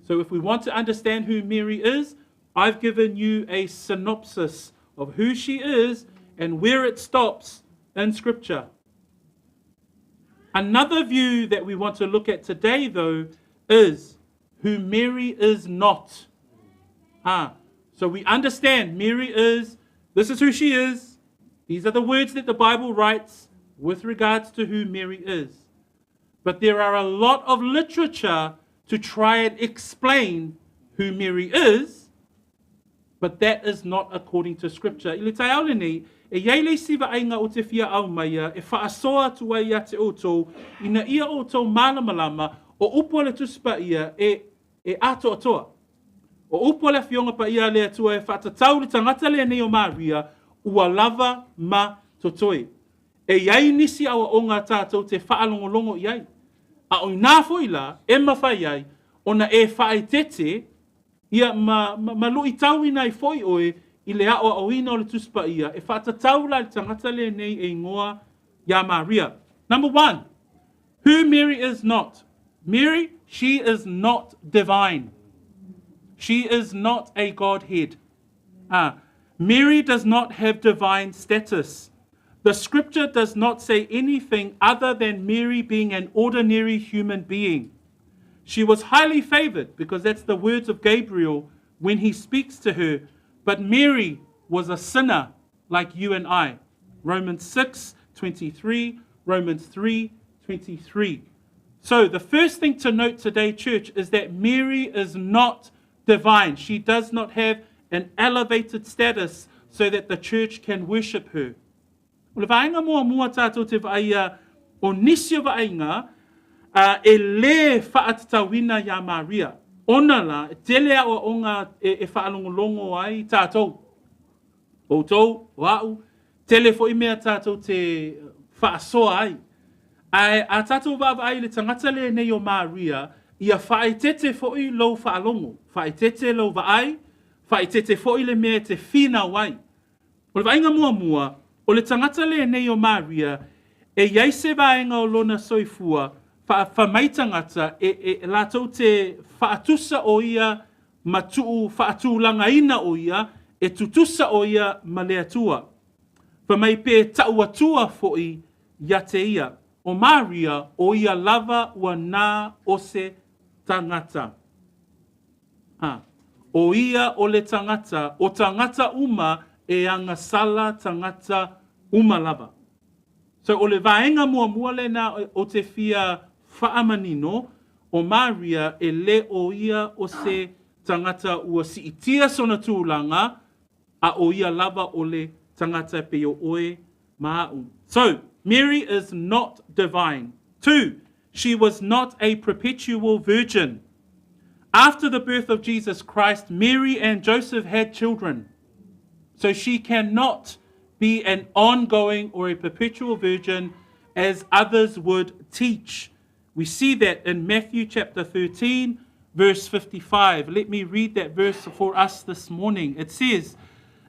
So if we want to understand who Mary is, I've given you a synopsis of who she is and where it stops in Scripture. Another view that we want to look at today, though, is who Mary is not. So we understand Mary is, this is who she is. These are the words that the Bible writes with regards to who Mary is. But there are a lot of literature to try and explain who Mary is, but that is not according to Scripture. I le tai aole nei, e iai le siva ainga o te fia au maia, e whaasoa tua ia te oto, ina ia oto malamalama, o upo le tuspa ia e ato atoa. O upo le fionga pa ia le atua e whaatatau le tangata le nei o Maria, ua lava ma totoi. E iai nisi awa o ngā tātou te whaalongolongo iai. A o nā foila, e mawhai ai, ona e whaai tete, ia ma lui tau ina i foi oe, i le ao au ina o le tuspa ia, e whaatatau la le tangata le nei e ngoa ia Maria. Number one, who Mary is not. Mary, she is not divine. She is not a Godhead. Mary does not have divine status. The Scripture does not say anything other than Mary being an ordinary human being. She was highly favored, because that's the words of Gabriel when he speaks to her. But Mary was a sinner like you and I. Romans 6:23, Romans 3:23. So the first thing to note today, church, is that Mary is not divine. She does not have an elevated status so that the church can worship her. O le vaenga mua tātou te vaia o nisio vaenga e le whaatatawina ia Maria. Ona la, te lea o ngā e whaalongolongo ai tātou. O tau, wau, tele fo i mea tātou te whaasoa ai. A tātou vava ai le tangata le nei o Maria, ia whaitete fo i lau whaalongo. Whaitete lau vaai, whaitete fo i le mea te whina wai. O le vaenga mua, o le tangata le nei o Maria, e iai se vaenga o lona soifua, whamaitangata e lātou te whaatusa o ia matuu whaatūlanga ina o ia e tutusa o ia ma le atua. Whamai pe tauatua fo'i ia te ia. O Maria o ia lava ua nā o se tangata. O ia o le tangata, o tangata uma e anga sala tangata uma lava. So o le vaenga mua le na o te fia whaamanino, o Maria e le o ia o se tangata ua si itia sona tūlanga, a o ia lava o le tangata pe o oe maau. So, Mary is not divine. 2, she was not a perpetual virgin. After the birth of Jesus Christ, Mary and Joseph had children. So she cannot be an ongoing or a perpetual virgin as others would teach. We see that in Matthew chapter 13, verse 55. Let me read that verse for us this morning. It says,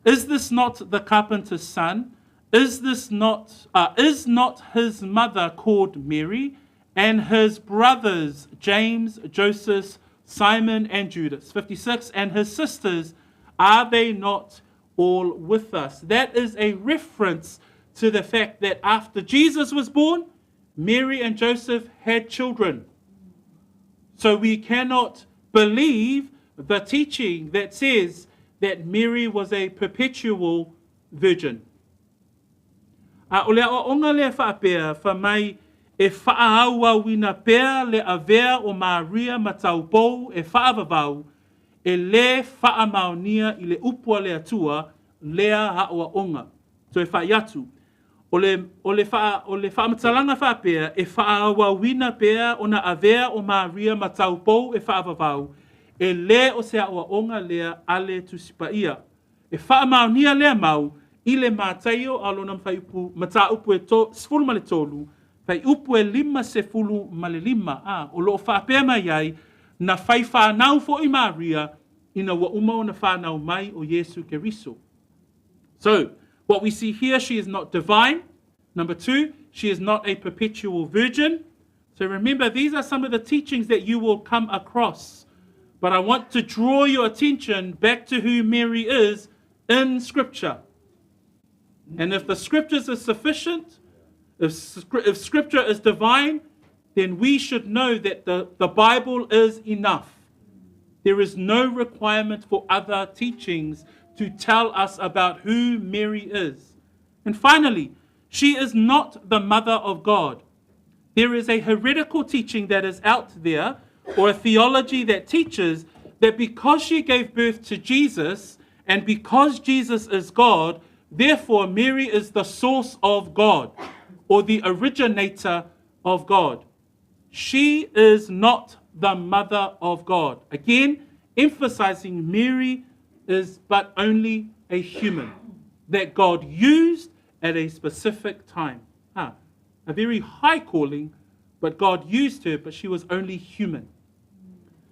"Is this not the carpenter's son? Is not his mother called Mary, and his brothers James, Joseph, Simon, and Judas?" 56, "And his sisters, are they not all with us?" That is a reference to the fact that after Jesus was born, Mary and Joseph had children. So we cannot believe the teaching that says that Mary was a perpetual virgin. O le aʻoga le whaapea, whamai e whaaua wina pea le avea o Maria ma taupou e whaavavau, e le whaamaonia i le upua le atua, lea haʻoa onga. So e whaiatu. O le whaamatalanga whaapea, e whaaua wina pea o na avea o Maria ma taupou e whaavavau, e le o se haʻoa onga lea ale tusipaia. E whaamaonia lea mau, i le mātaio alona mwhaiupu, mata upu e sefulu ma le tolu, whai upu e 5 ma le 5, o loo whaapea mai ai, na whai whanau fo i Maria, ina wa umau na whanau mai o Yesu Keriso. So, what we see here, she is not divine. Number 2, she is not a perpetual virgin. So remember, these are some of the teachings that you will come across. But I want to draw your attention back to who Mary is in Scripture. And if the Scriptures are sufficient, if Scripture is divine, then we should know that the Bible is enough. There is no requirement for other teachings to tell us about who Mary is. And finally, she is not the mother of God. There is a heretical teaching that is out there, or a theology that teaches that because she gave birth to Jesus, and because Jesus is God, therefore Mary is the source of God, or the originator of God. She is not the mother of God. Again, emphasizing Mary is but only a human that God used at a specific time. A very high calling, but God used her, but she was only human.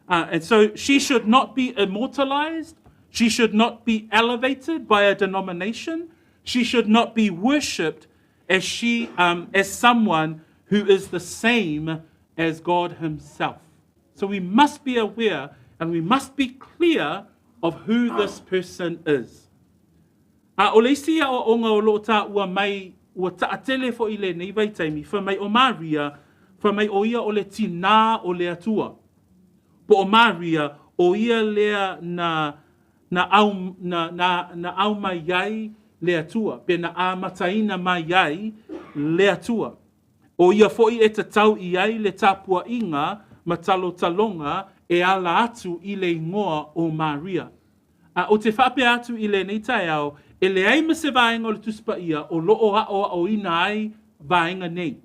And so she should not be immortalized. She should not be elevated by a denomination. She should not be worshipped as someone who is the same as God himself. So we must be aware and we must be clear of who this person is. O le isia o onga o lo ta ua mai ua taatele fo i le nei vai taimi, wha mai o Maria, wha mai o ia o le tina o le atua. Po o Maria, o ia lea na au mai iai le atua, pe na a mataina mai iai le atua. O ia foi e tatau i ai le tapua inga ma talo talonga e ala atu i le ingoa o Maria. O te whape atu i le nei tai au, e le ai se vaenga o le tuspa ia o loo o ina ai vaenga nei.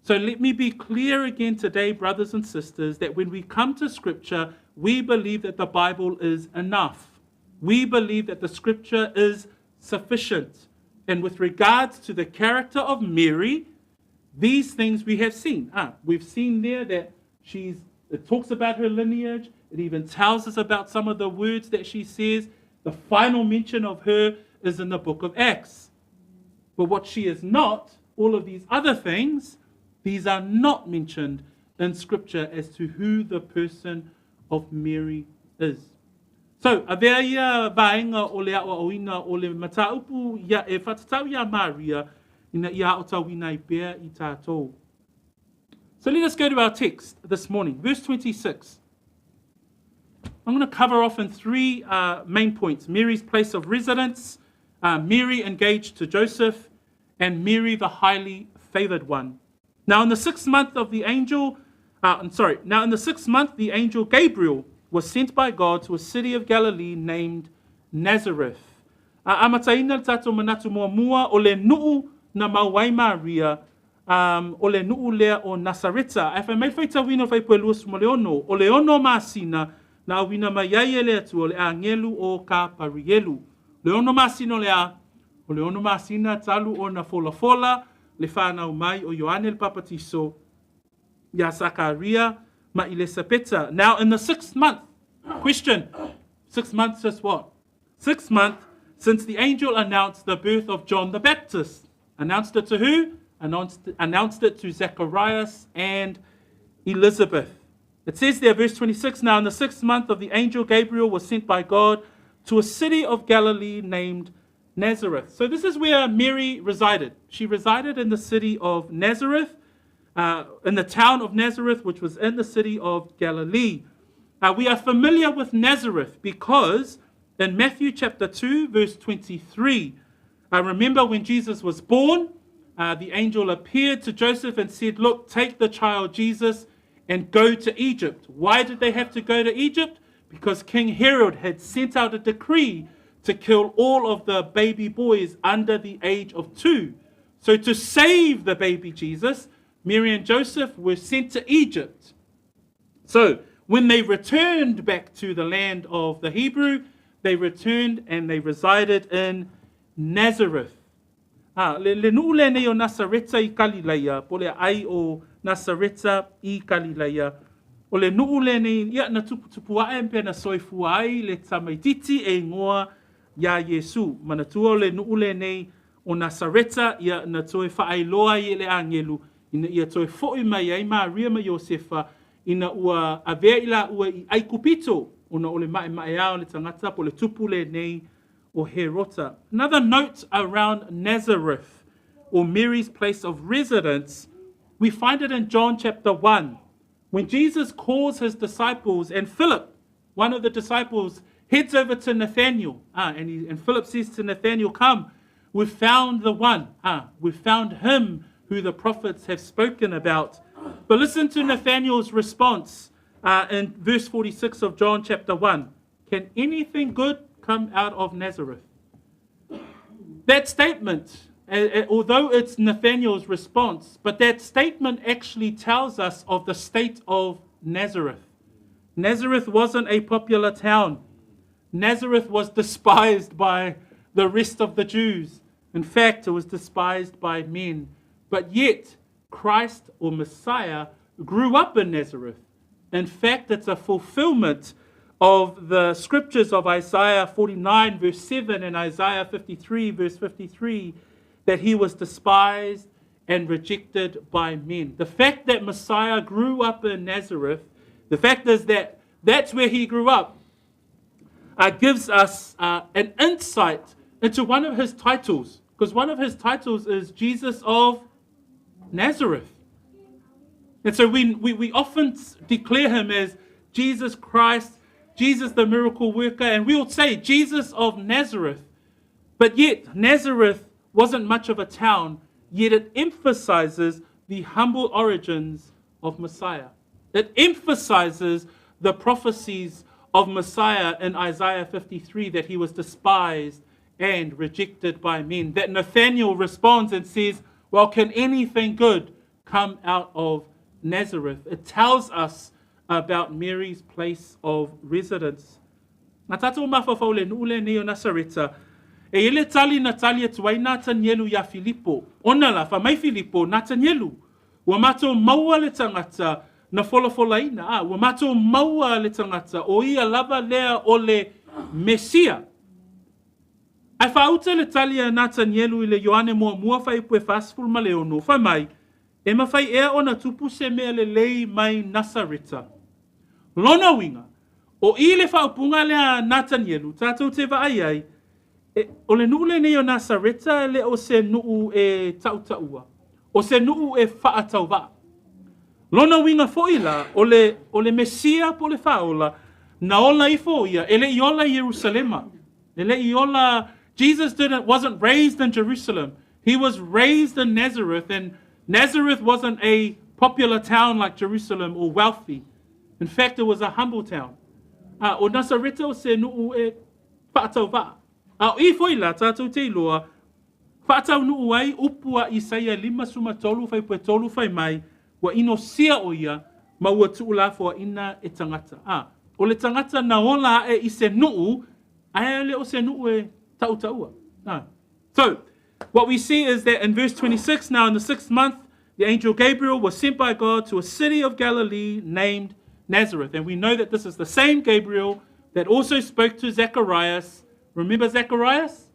So let me be clear again today, brothers and sisters, that when we come to Scripture, we believe that the Bible is enough. We believe that the Scripture is sufficient. And with regards to the character of Mary, these things we have seen. We've seen there that it talks about her lineage. It even tells us about some of the words that she says. The final mention of her is in the book of Acts. But what she is not, all of these other things, these are not mentioned in Scripture as to who the person of Mary is. So, avea ia vaenga o le awa oina o le mataupu ia e whatatau ia Maria ina ia o tawina I pea I tātou. So let us go to our text this morning, verse 26. I'm going to cover off in 3 main points. Mary's place of residence, Mary engaged to Joseph, and Mary the highly favored one. Now in the 6th month of the angel, in the 6th month the angel Gabriel was sent by God to a city of Galilee named Nazareth. Amataina tato manatu mua o le nuu na mauai Maria, o le nuu lea o Nasareta. If I may whaita wino whai puelua mo o leono masina, na wina mai ai ele atu o le angelu o ka parielu. Le ono masino lea, o le ono masina talu o na fola le whanau mai o Ioane le Papatiso, ya Sakaria ma Elisabeta. Now in the 6th month, question, 6 months is what? 6th month since the angel announced the birth of John the Baptist. Announced it to who? Announced it to Zacharias and Elizabeth. It says there, verse 26, now in the 6th month of the angel Gabriel was sent by God to a city of Galilee named Nazareth. So this is where Mary resided. She resided in the city of Nazareth, in the town of Nazareth, which was in the city of Galilee. We are familiar with Nazareth because in Matthew chapter 2, verse 23, remember when Jesus was born, the angel appeared to Joseph and said, look, take the child Jesus and go to Egypt. Why did they have to go to Egypt? Because King Herod had sent out a decree to kill all of the baby boys under the age of 2. So to save the baby Jesus, Mary and Joseph were sent to Egypt. So when they returned back to the land of the Hebrew, they returned and they resided in Nazareth. Le nu'ule nei o Nasareta I Galileia, po le ai o Nasareta I Galileia. O le nu'ule nei ia na tupu ae mpe na soifua ai le tamaititi e ngoa ia Yesu. Manatua o le nu'ule nei o Nasareta ia na toe whaailoa I le angelu. Ina ia toe fo'i mai ai Maria ma Iosefa. Ina ua avea ila ua I aikupito. Ona o le mae ao le tangata po le tupu le nei o Herota. Another note around Nazareth, or Mary's place of residence, we find it in John chapter 1. When Jesus calls his disciples, and Philip, one of the disciples, heads over to Nathanael, and Philip says to Nathanael, come, we've found the one, we've found him who the prophets have spoken about. But listen to Nathanael's response in verse 46 of John chapter 1. Can anything good come out of Nazareth? That statement, although it's Nathanael's response, but that statement actually tells us of the state of Nazareth. Nazareth wasn't a popular town. Nazareth was despised by the rest of the Jews. In fact, it was despised by men. But yet, Christ or Messiah grew up in Nazareth. In fact, it's a fulfillment of the scriptures of Isaiah 49 verse 7 and Isaiah 53 verse 53, that he was despised and rejected by men. The fact that Messiah grew up in Nazareth, the fact is that that's where he grew up, gives us an insight into one of his titles, because one of his titles is Jesus of Nazareth. And so we often declare him as Jesus Christ, Jesus the miracle worker, and we'll say Jesus of Nazareth. But yet, Nazareth wasn't much of a town, yet it emphasizes the humble origins of Messiah. It emphasizes the prophecies of Messiah in Isaiah 53, that he was despised and rejected by men. That Nathanael responds and says, well, can anything good come out of Nazareth? It tells us about Mary's place of residence. Ngā tātou mawhawhau le nu'ule nei o Nasareta, e ele tali na tali atuai Natanielu ia Filipo. Ona la, whamai Filipo, Natanielu. Ua mātou maua le tangata na folafolaina. Ua mātou maua le tangata o ia lava lea o le Mesia. Ai whauta le tali a Natanielu I le Ioane mua whai pue whasful ma leono. Whamai, e mawhai ea o na tupu se mea le lei mai Nasareta. Lona winga, o I le whaupunga lea Natanielu, tātou te vaai o le nuu le nei o Nasareta le o se nuu e tautaua, o se nuu e whaatauwa. Lona winga foila, o le Mesia po le whaola, na ola I foia, ele I ola Jerusalema. Ele I ola, Jesus wasn't raised in Jerusalem. He was raised in Nazareth, and Nazareth wasn't a popular town like Jerusalem or wealthy. In fact, it was a humble town. O Nasareta o se nuu e whaatau wa. O I foila tātou te iloa, whaatau nuu ai upua Isaia 5:3 whai pue tolu whai mai, wa ino sia o ia, ma ua tuulafua ina e tangata. O le tangata na ola e I se nuu, ae le o se nuu e Ta'utaua. So, what we see is that in verse 26, now in the 6th month, the angel Gabriel was sent by God to a city of Galilee named Nazareth. And we know that this is the same Gabriel that also spoke to Zacharias. Remember Zacharias?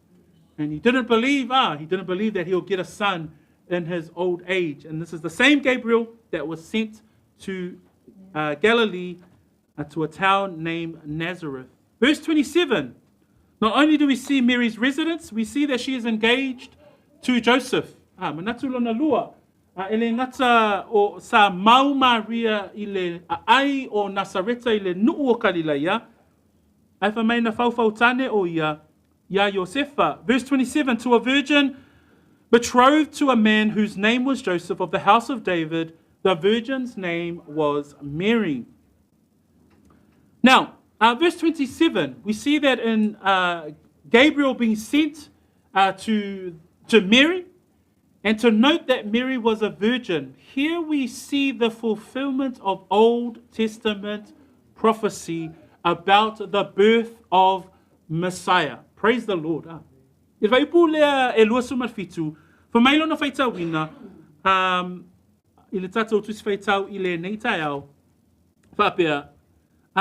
And he didn't believe that he'll get a son in his old age. And this is the same Gabriel that was sent to Galilee, to a town named Nazareth. Verse 27, not only do we see Mary's residence, we see that she is engaged to Joseph. Manatu lona lua. Ele ngata o sa mau Maria ile ai o Nasareta ile nuu o Galileia. Ai fa mai na fau tane o ia Josefa. Verse 27, to a virgin betrothed to a man whose name was Joseph of the house of David, the virgin's name was Mary. Now, verse 27, we see that in Gabriel being sent to Mary, and to note that Mary was a virgin. Here we see the fulfillment of Old Testament prophecy about the birth of Messiah. Praise the Lord. E vai pu lea e lua sumar fitu, fa mai lona whaitau ina, i le tatou tusi whaitau i le nei tai au, whapea,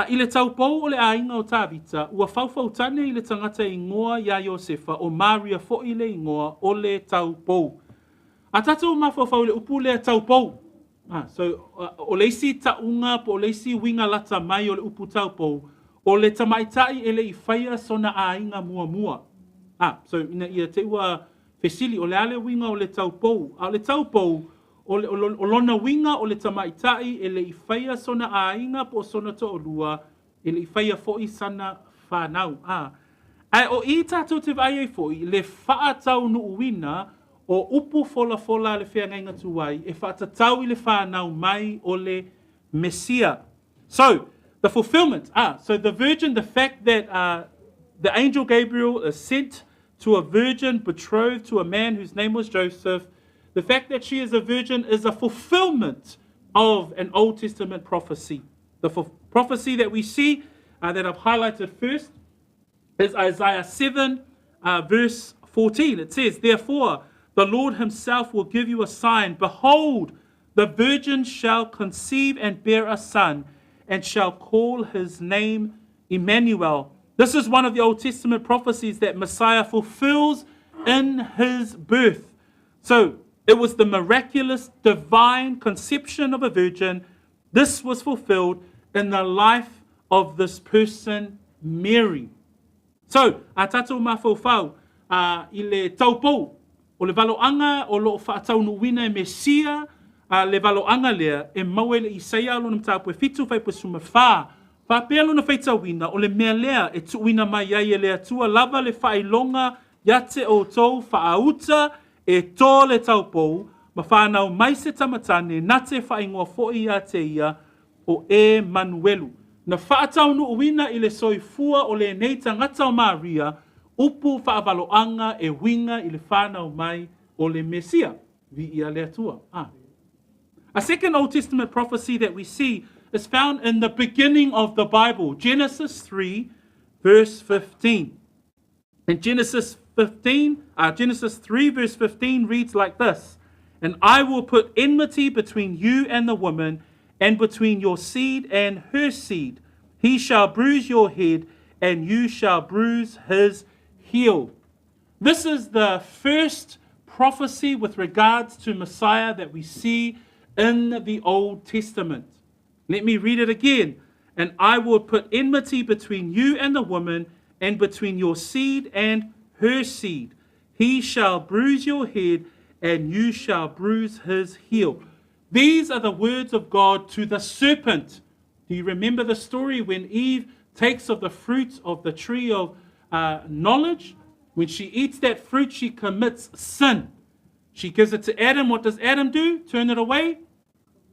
i le tau pou o le ainga o tāwita, ua whauwhau tane i le tangata i ngoa ia Josefa o Maria fo i le ngoa o le tau pou. A tatou mawhauwhau le upu le tau pou. So, o leisi taunga po o leisi winga lata mai o le upu tau pou, o le tamaitai ele i whaia sona ainga mua mua. So ina ia te ua fesili o le ale winga o le tau pou. A le tau pou, o lona winga o le tamaitai ele i whaia sona ainga po sona to o lua, ele i whaia foi sana whanau. O i tātou te vai e foi, le whaatau nu uina o upu fola le whea ngainga tuai, e whaatatau i le whanau mai o le Mesia. So, the fulfillment. So the virgin, the fact that the angel Gabriel is sent to a virgin betrothed to a man whose name was Joseph, the fact that she is a virgin is a fulfillment of an Old Testament prophecy. The prophecy that we see that I've highlighted first is Isaiah 7, verse 14. It says, therefore, the Lord himself will give you a sign. Behold, the virgin shall conceive and bear a son, and shall call his name Emmanuel. This is one of the Old Testament prophecies that Messiah fulfills in his birth. So it was the miraculous divine conception of a virgin. This was fulfilled in the life of this person, Mary. So, a tatou mawhauwhau, i le taupou, o le valoanga o lo whaatau nuwina e Mesia, le valoanga lea, e maue le Isaia lo na mtapu e fitu whai pasuma wha. Wha pēr lo na whaitawina, o le mea lea e tuwina mai ai e lea tua lava le whailonga, yate o tau whaauta e tō le taupou, ma whanau mai se tamatane, nate whaingoa fo'i a te ia, o e Manuelu. Na whaatau nuwina i le soifua o le nei tangata o Maria, upu whaavaloanga e winga i le whanau mai o le Mesia, vi ia lea tua. A second Old Testament prophecy that we see is found in the beginning of the Bible, Genesis 3, verse 15. And Genesis 3, verse 15 reads like this, and I will put enmity between you and the woman, and between your seed and her seed. He shall bruise your head, and you shall bruise his heel. This is the first prophecy with regards to Messiah that we see in the Old Testament. Let me read it again. And I will put enmity between you and the woman, and between your seed and her seed. He shall bruise your head, and you shall bruise his heel. These are the words of God to the serpent. Do you remember the story when Eve takes of the fruit of the tree of knowledge? When she eats that fruit, she commits sin. She gives it to Adam. What does Adam do? Turn it away?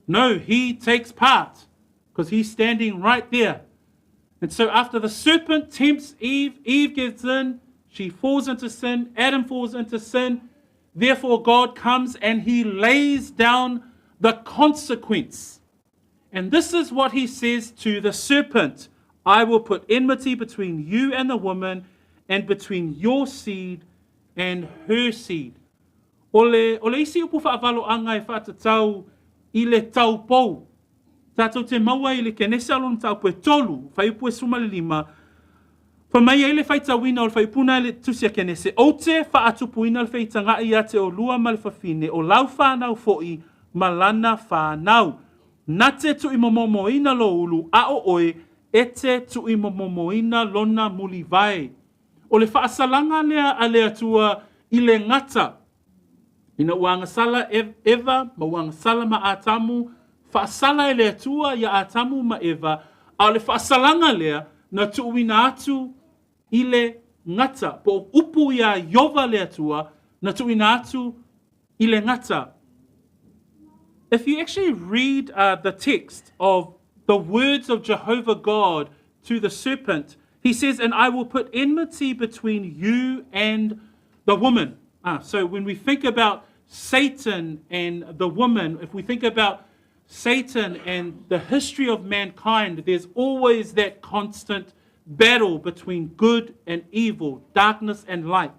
No, he takes part because he's standing right there. And so after the serpent tempts Eve, Eve gives in, she falls into sin, Adam falls into sin. Therefore, God comes and he lays down the consequence. And this is what he says to the serpent. I will put enmity between you and the woman, and between your seed and her seed. O le isi upu whaavaloanga e whaatatau I le tau pou. Tātou te maua I le kenese alon tau pue tolu, whaipu e suma le 5, whamai le whaitawina o le whaipuna le tusia kenese. O te whaatupuina le whaitanga I ate o lua ma le whawhine, o lau whanau fo'i malana whanau. Na te tu I momomoina lo ulu, a o oe, e te tu I momomoina lona muli vai. O le whaasalanga lea a lea tua I le ngata. Ina uanga sala Eva, ma uanga sala ma atamu, whaasala e lea tua ia atamu ma Eva, a le whaasalanga lea na tuuina atu I le ngata. Po upu ia Iova lea tua na tuuina atu I le ngata. If you actually read the text of the words of Jehovah God to the serpent, he says, and I will put enmity between you and the woman. So when we think about Satan and the woman, if we think about Satan and the history of mankind, there's always that constant battle between good and evil, darkness and light.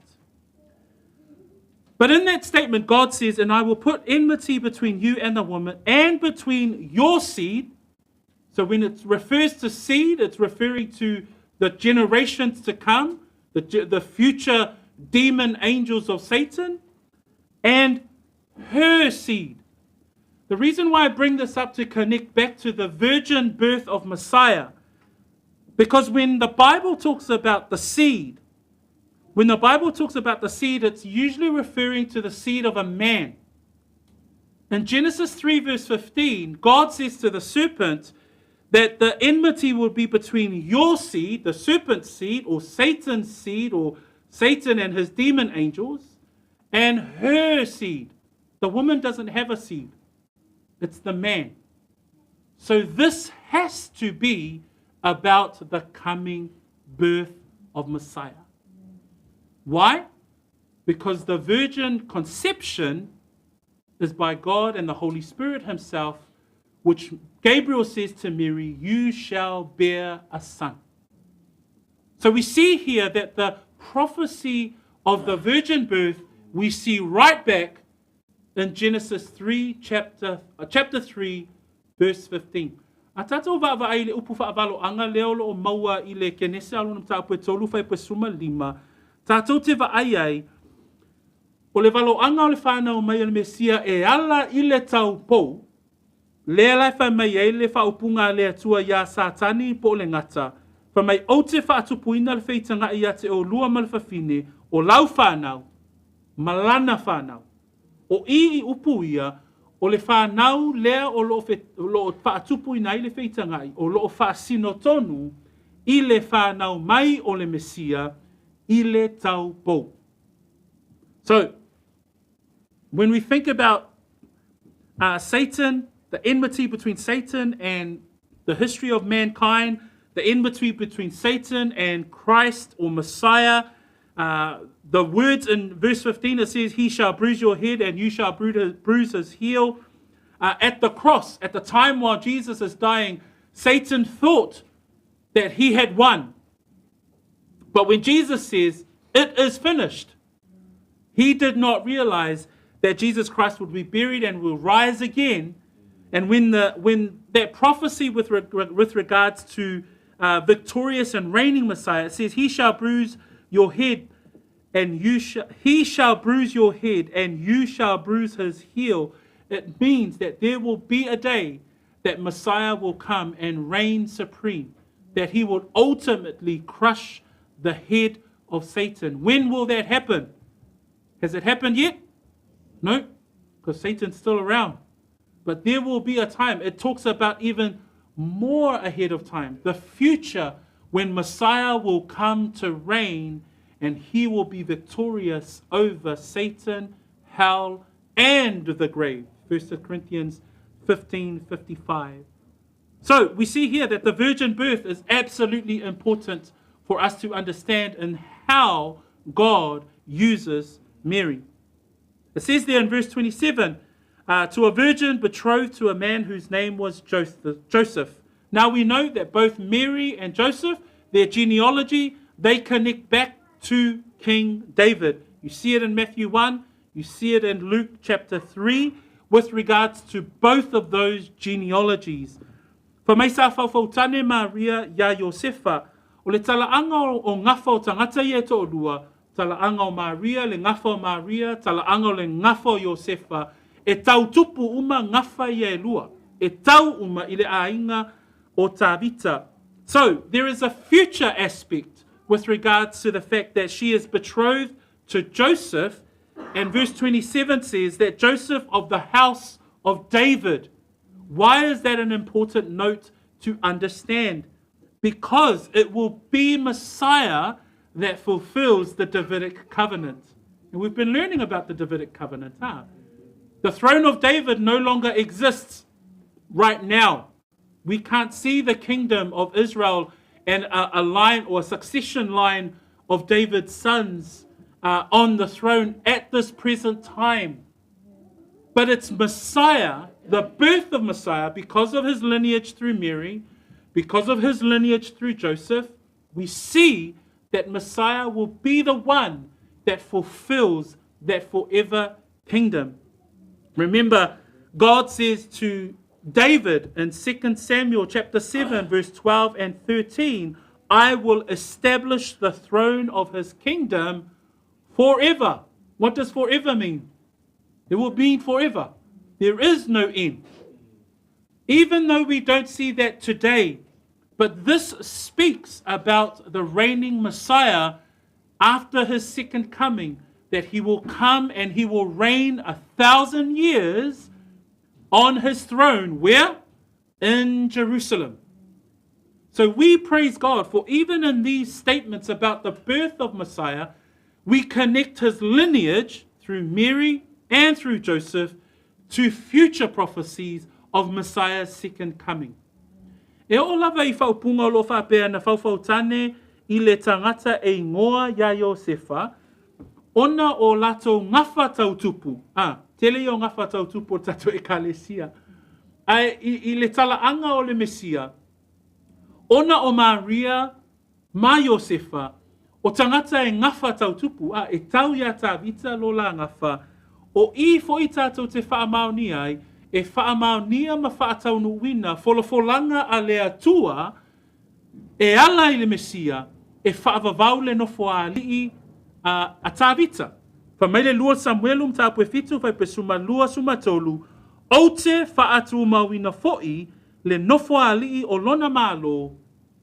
But in that statement, God says, and I will put enmity between you and the woman and between your seed. So when it refers to seed, it's referring to the generations to come, the future demon angels of Satan, and her seed. The reason why I bring this up to connect back to the virgin birth of Messiah, because when the Bible talks about the seed, it's usually referring to the seed of a man. In Genesis 3 verse 15, God says to the serpent that the enmity will be between your seed, the serpent's seed, or Satan's seed, or Satan and his demon angels, and her seed. The woman doesn't have a seed. It's the man. So this has to be about the coming birth of Messiah. Why? Because the virgin conception is by God and the Holy Spirit himself, which Gabriel says to Mary, you shall bear a son. So we see here that the prophecy of the virgin birth, we see right back in Genesis 3, chapter 3, verse 15. A tātou wa'awai le upu whaavaloanga leo lo o maua I le kenese alunam tāpue tolu whai pe suma 5. Tātou te wa'ai ai, o le waloanga o le whanau mai le Mesia e ala I le tau pou, lea lai whai mai ei le whaupunga lea tua ia sātani po le ngata, whai mai au te whaatupuina le whaitanga I ate o lua ma le whawhine, o lau whanau, malana whanau, o I upu ia, o le whanau lea o loo whaatupuina I le whaitanga I, o loo whaasino tonu, I le whanau mai o le Mesia, I le tau pou. So, when we think about Satan, the enmity between Satan and the history of mankind, the enmity between Satan and Christ or Messiah, the words in verse 15, it says, he shall bruise your head and you shall bruise his heel. At the cross, at the time while Jesus is dying, Satan thought that he had won. But when Jesus says, it is finished, he did not realize that Jesus Christ would be buried and will rise again. And when that prophecy with regards to victorious and reigning Messiah, it says, he shall bruise your head and he shall bruise your head and you shall bruise his heel. It means that there will be a day that Messiah will come and reign supreme, that he will ultimately crush the head of Satan. When will that happen? Has it happened yet? No, because Satan's still around. But there will be a time. It talks about even more ahead of time, the future when Messiah will come to reign and he will be victorious over Satan, hell, and the grave. 1 Corinthians 15:55. So we see here that the virgin birth is absolutely important for us to understand and how God uses Mary. It says there in verse 27, to a virgin betrothed to a man whose name was Joseph. Now we know that both Mary and Joseph, their genealogy, they connect back to King David. You see it in Matthew 1, you see it in Luke chapter 3, with regards to both of those genealogies. Fa mai sa whauwhautane Maria ia Iosefa, o le talaanga o ngafa o tangata ia to o lua, talaanga o Maria, le ngafa o Maria, talaanga o le ngafa o Iosefa, e tau tupu uma ngafa ia e lua, e tau uma i le ainga o Tavita. So, there is a future aspect with regards to the fact that she is betrothed to Joseph, and verse 27 says that Joseph of the house of David. Why is that an important note to understand? Because it will be Messiah that fulfills the Davidic covenant. And we've been learning about the Davidic covenant. The throne of David no longer exists right now. We can't see the kingdom of Israel and a line or a succession line of David's sons on the throne at this present time. But it's Messiah, the birth of Messiah, because of his lineage through Mary, because of his lineage through Joseph, we see that Messiah will be the one that fulfills that forever kingdom. Remember, God says to David in 2 Samuel chapter 7, verse 12 and 13, I will establish the throne of his kingdom forever. What does forever mean? It will be forever. There is no end. Even though we don't see that today, but this speaks about the reigning Messiah after his second coming, that he will come and he will reign 1,000 years on his throne. Where? In Jerusalem. So we praise God for even in these statements about the birth of Messiah, we connect his lineage through Mary and through Joseph to future prophecies of Messiah's second coming. E o lava I whaupunga lo whapea na whauwhautane I le tangata e ngoa ia Iosefa, ona o lato ngafa tautupu. Tele o ngafa tautupu o tato ekalesia. I le talaanga o le Mesia, ona o Maria ma Iosefa, o tangata e ngafa tautupu, e tau ia Tavita lo la ngafa, o I fo I tato te whaamauni ai, e whaamaunia ma whaataunu wina, folofolanga a le atua, e ala I le Mesia, e whaavavau le nofo a lii a Tavita. Fa mai le lua Samuelum ta pue fitu, fai pe suma lua suma tolu, o te whaatu mawina foi, le nofo a lii o lona malo,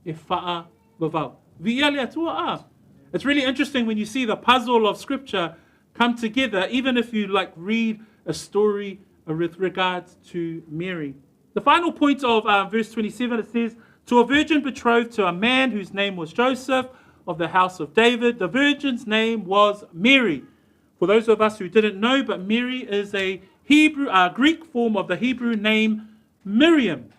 e whaavavau. Vi le atua It's really interesting when you see the puzzle of scripture come together, even if you read a story with regards to Mary. The final point of verse 27, it says, to a virgin betrothed to a man whose name was Joseph of the house of David. The virgin's name was Mary. For those of us who didn't know, but Mary is a Greek form of the Hebrew name Miriam.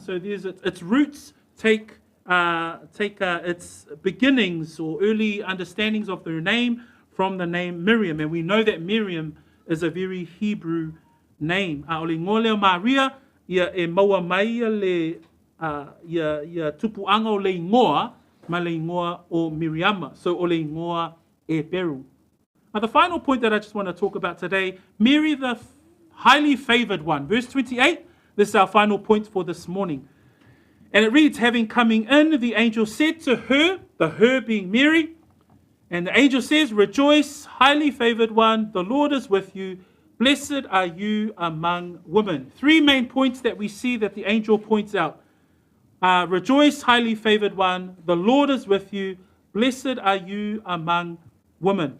So there's its roots take its beginnings or early understandings of the name from the name Miriam. And we know that Miriam is a very Hebrew name. O le ngole Maria, ia e maua mai le ia tupuanga o le ingoa, ma le ingoa o Miriama. So o le ingoa e peru. Now the final point that I just want to talk about today, Mary the highly favored one. Verse 28, this is our final point for this morning. And it reads, having coming in, the angel said to her, the her being Mary, and the angel says, rejoice, highly favored one, the Lord is with you. Blessed are you among women. Three main points that we see that the angel points out. Rejoice, highly favored one, the Lord is with you. Blessed are you among women.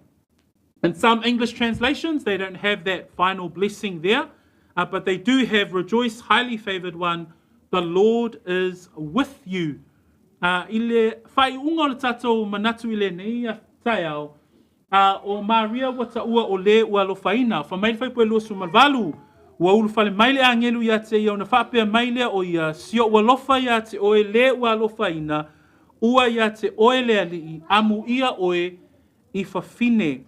In some English translations, they don't have that final blessing there, but they do have rejoice, highly favored one, the Lord is with you. Ile whai unga le tatou manatu ile nei a taiao, o Maria wata ua o le ua lo whaina, wha mai whai pue lua sumalvalu, ua ulu whale maile a ngelu ia te iau na whapea maile o ia sio ua lofa ia te oe le ua lo whaina, ua ia te oe le alii, amu ia oe I whawhine.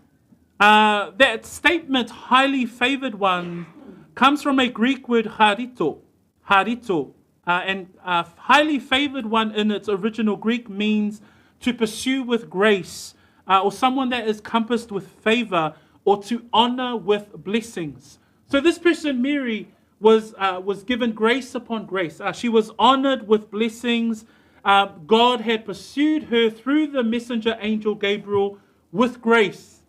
That statement, highly favored one, comes from a Greek word harito. And highly favored one in its original Greek means to pursue with grace, or someone that is compassed with favor, or to honor with blessings. So this person, Mary, was given grace upon grace. She was honored with blessings. God had pursued her through the messenger angel Gabriel with grace.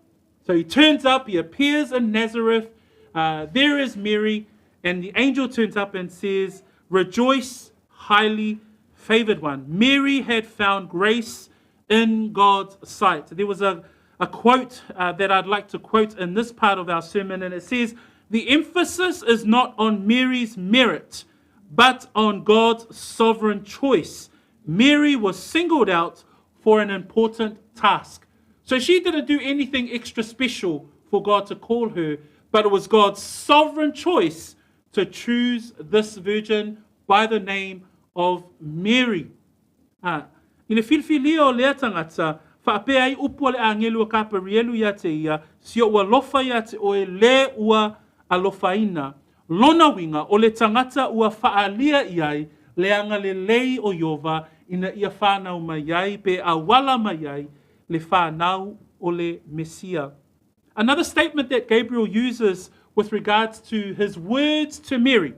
So he turns up, he appears in Nazareth. There is Mary, and the angel turns up and says, "Rejoice, highly favored one." Mary had found grace in God's sight. There was a quote that I'd like to quote in this part of our sermon, and it says, "The emphasis is not on Mary's merit, but on God's sovereign choice. Mary was singled out for an important task." So she didn't do anything extra special for God to call her, but it was God's sovereign choice to choose this virgin by the name of Mary. Ina filfilio lea tangata, whaapea ai upo le angelu a kaparielu ia te ia, sio ua lofa ia te oe le ua alofaina. Lona winga o le tangata ua whaalia iai, le anga le lei o Iova, ina ia whanau mai ai, pe a wala mai ai, le whanau o le Mesia. Another statement that Gabriel uses with regards to his words to Mary,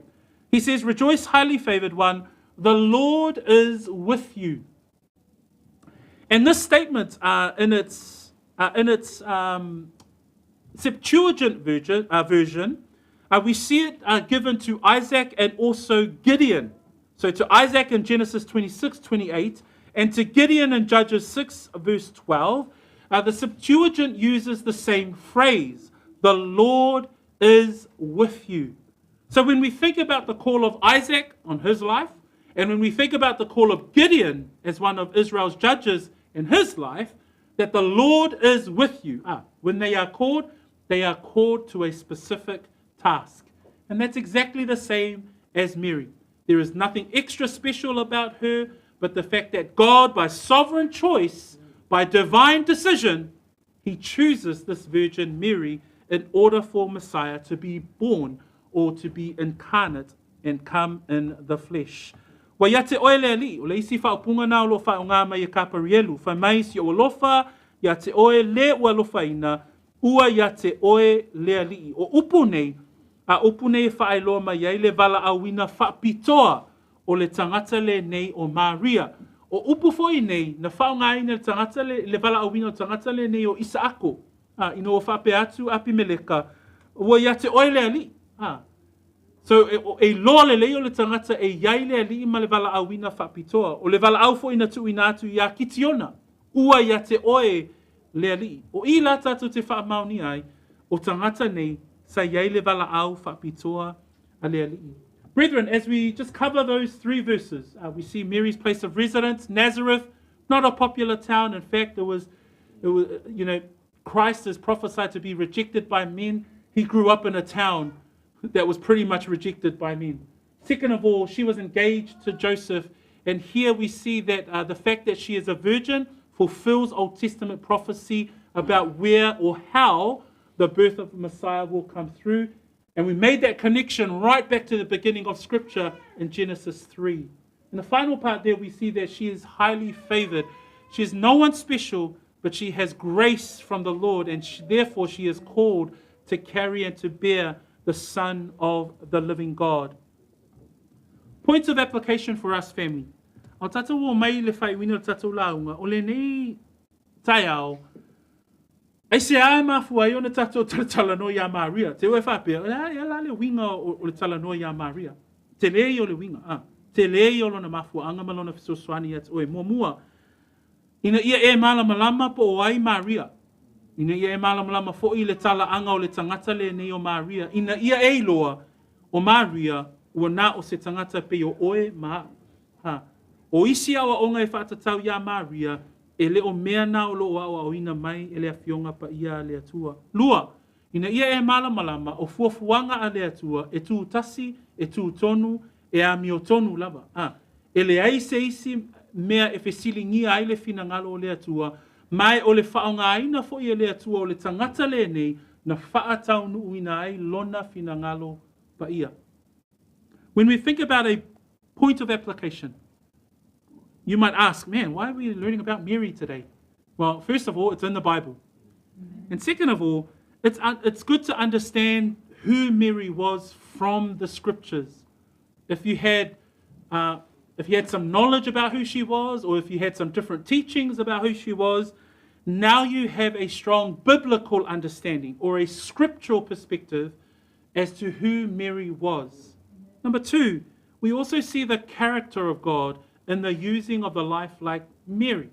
he says, "Rejoice, highly favored one, the Lord is with you." And this statement, in its Septuagint version, we see it given to Isaac and also Gideon. So to Isaac in Genesis 26:28, and to Gideon in Judges 6, verse 12, the Septuagint uses the same phrase, "The Lord is with you." So when we think about the call of Isaac on his life, and when we think about the call of Gideon as one of Israel's judges in his life, that the Lord is with you. When they are called to a specific task. And that's exactly the same as Mary. There is nothing extra special about her, but the fact that God, by sovereign choice, by divine decision, he chooses this Virgin Mary in order for Messiah to be born or to be incarnate and come in the flesh. Wa ia te oe lea li, o le isi whaupunga nā o lofa o ngā mai e kaparielu, whai mai si o lofa, ia te oe le ua lofa ina, ua ia te oe lea li. O upu nei, a upu nei e whae loa mai ei le vala awina whapitoa o le tangata le nei o Maria. O upu foi nei, na whao ngā ina le tangata le vala awina o tangata le nei o Isaako. Ino o whape atu api meleka, ua ia te oe lea li. So e loa le leo le tangata e iai le ali ma le vala awina whapitoa. O le vala au fo ina tu ina atu ia kitiona. Ua ia te oe le ali. O i la tatu te wha mauni ai, o tangata nei sa iai le vala au whapitoa a le ali. Brethren, as we just cover those three verses, we see Mary's place of residence, Nazareth, not a popular town. In fact, it was, Christ is prophesied to be rejected by men. He grew up in a town that was pretty much rejected by men. Second of all, she was engaged to Joseph, and here we see that the fact that she is a virgin fulfills Old Testament prophecy about where or how the birth of the Messiah will come through. And we made that connection right back to the beginning of Scripture in Genesis 3. In the final part there, we see that she is highly favored. She is no one special, but she has grace from the Lord, and therefore she is called to carry and to bear the Son of the living God. Points of application for us, family. O tatou o mai le whai wina o tatou launga, o le nei tai ao, ai se ai mafu ai o na tatou talanoa ia Maria. Te ue whapea, ia la le winga o le talanoa ia Maria. Te lei o le winga, te lei o lona mafu anga malona fisoswani at oe mua. Ina ia e malama po o ai Maria. Ina ia e malama fo i le tala anga o le tangata le nei o Maria. Ina ia e loa o Maria ua na o se tangata pe o oe maa. O isi awa onga e whaatatau ia Maria, e le o mea na o loo au ina mai e le awhionga pa ia le atua. Lua, ina ia e malama o fuafuanga a le atua, e tu tasi, e tu tonu, e a mio tonu lava. E le ai se isi mea e fesilingia ai le fina ngalo o le atua, mai o le whaonga aina fo i le atua o le tangata le nei, na whaatau nu uina ai lona fina ngalo pa ia. When we think about a point of application, you might ask, man, why are we learning about Mary today? Well, first of all, it's in the Bible. And second of all, it's good to understand who Mary was from the scriptures. If you had some knowledge about who she was, or if you had some different teachings about who she was, now you have a strong biblical understanding or a scriptural perspective as to who Mary was. Number two, we also see the character of God in the using of a life like Mary.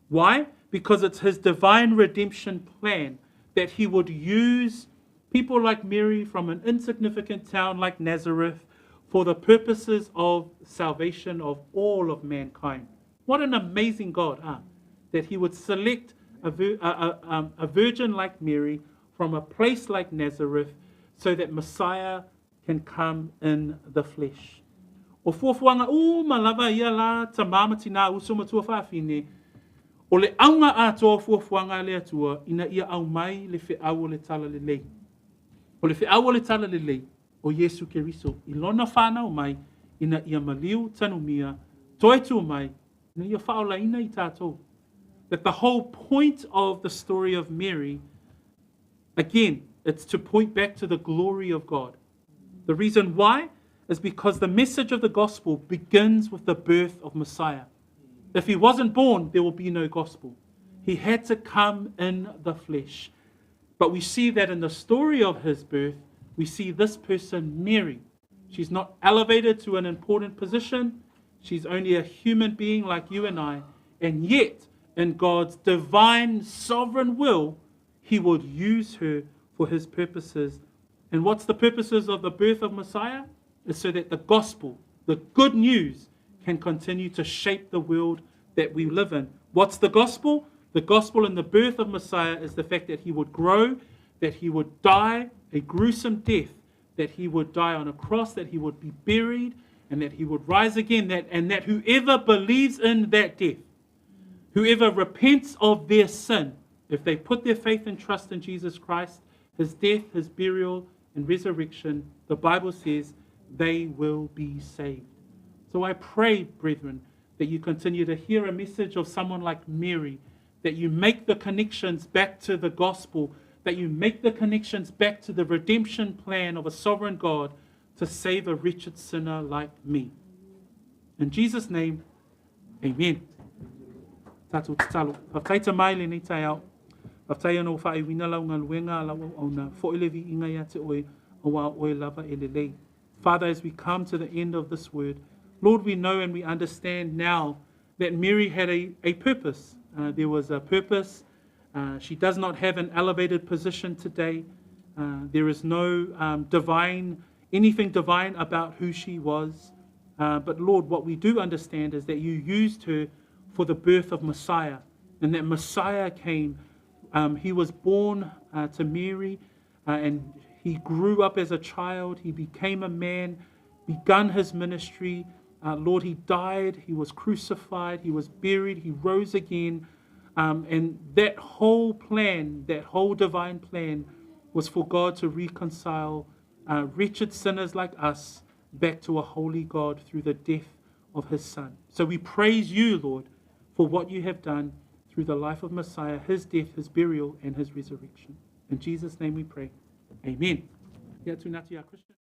Why? Because it's his divine redemption plan that he would use people like Mary from an insignificant town like Nazareth for the purposes of salvation of all of mankind. What an amazing God, that he would select a virgin like Mary from a place like Nazareth so that Messiah can come in the flesh. O fuafuanga malava ia la tamamati na usuma tua whaafine, o le aunga atoa fuafuanga le atua, ina ia au mai le whiau le tala le lei. O le whiau le tala le lei, o Yesu Keriso, i lona whanau mai, ina ia maliu tanumia, toi tu mai, ina ia whaola ina i tātou. That the whole point of the story of Mary, again, it's to point back to the glory of God. The reason why is because the message of the gospel begins with the birth of Messiah. If he wasn't born, there will be no gospel. He had to come in the flesh. But we see that in the story of his birth, we see this person, Mary. She's not elevated to an important position. She's only a human being like you and I. And yet, in God's divine sovereign will, he would use her for his purposes. And what's the purposes of the birth of Messiah? It's so that the gospel, the good news, can continue to shape the world that we live in. What's the gospel? The gospel in the birth of Messiah is the fact that he would grow, that he would die a gruesome death, that he would die on a cross, that he would be buried, and that he would rise again, and that whoever believes in that death, whoever repents of their sin, if they put their faith and trust in Jesus Christ, his death, his burial, and resurrection, the Bible says they will be saved. So I pray, brethren, that you continue to hear a message of someone like Mary, that you make the connections back to the gospel, that you make the connections back to the redemption plan of a sovereign God to save a wretched sinner like me. In Jesus' name, amen. Tātou talo. Whakaita mai le nei tai au. Whakatai anō whae wina lau ngā luenga lau au na fo'ilevi inga ia te oe o wā oe lava e le lei. Father, as we come to the end of this word, Lord, we know and we understand now that Mary had a purpose. There was a purpose. She does not have an elevated position today. There is no anything divine about who she was. But Lord, what we do understand is that you used her for the birth of Messiah. And that Messiah came. He was born to Mary and he grew up as a child. He became a man, begun his ministry. Lord, he died, he was crucified, he was buried, he rose again. And that whole plan, that whole divine plan was for God to reconcile wretched sinners like us back to a holy God through the death of his Son. So we praise you, Lord, for what you have done through the life of Messiah, his death, his burial, and his resurrection. In Jesus' name we pray. Amen. Ia tū ngāti a Christian.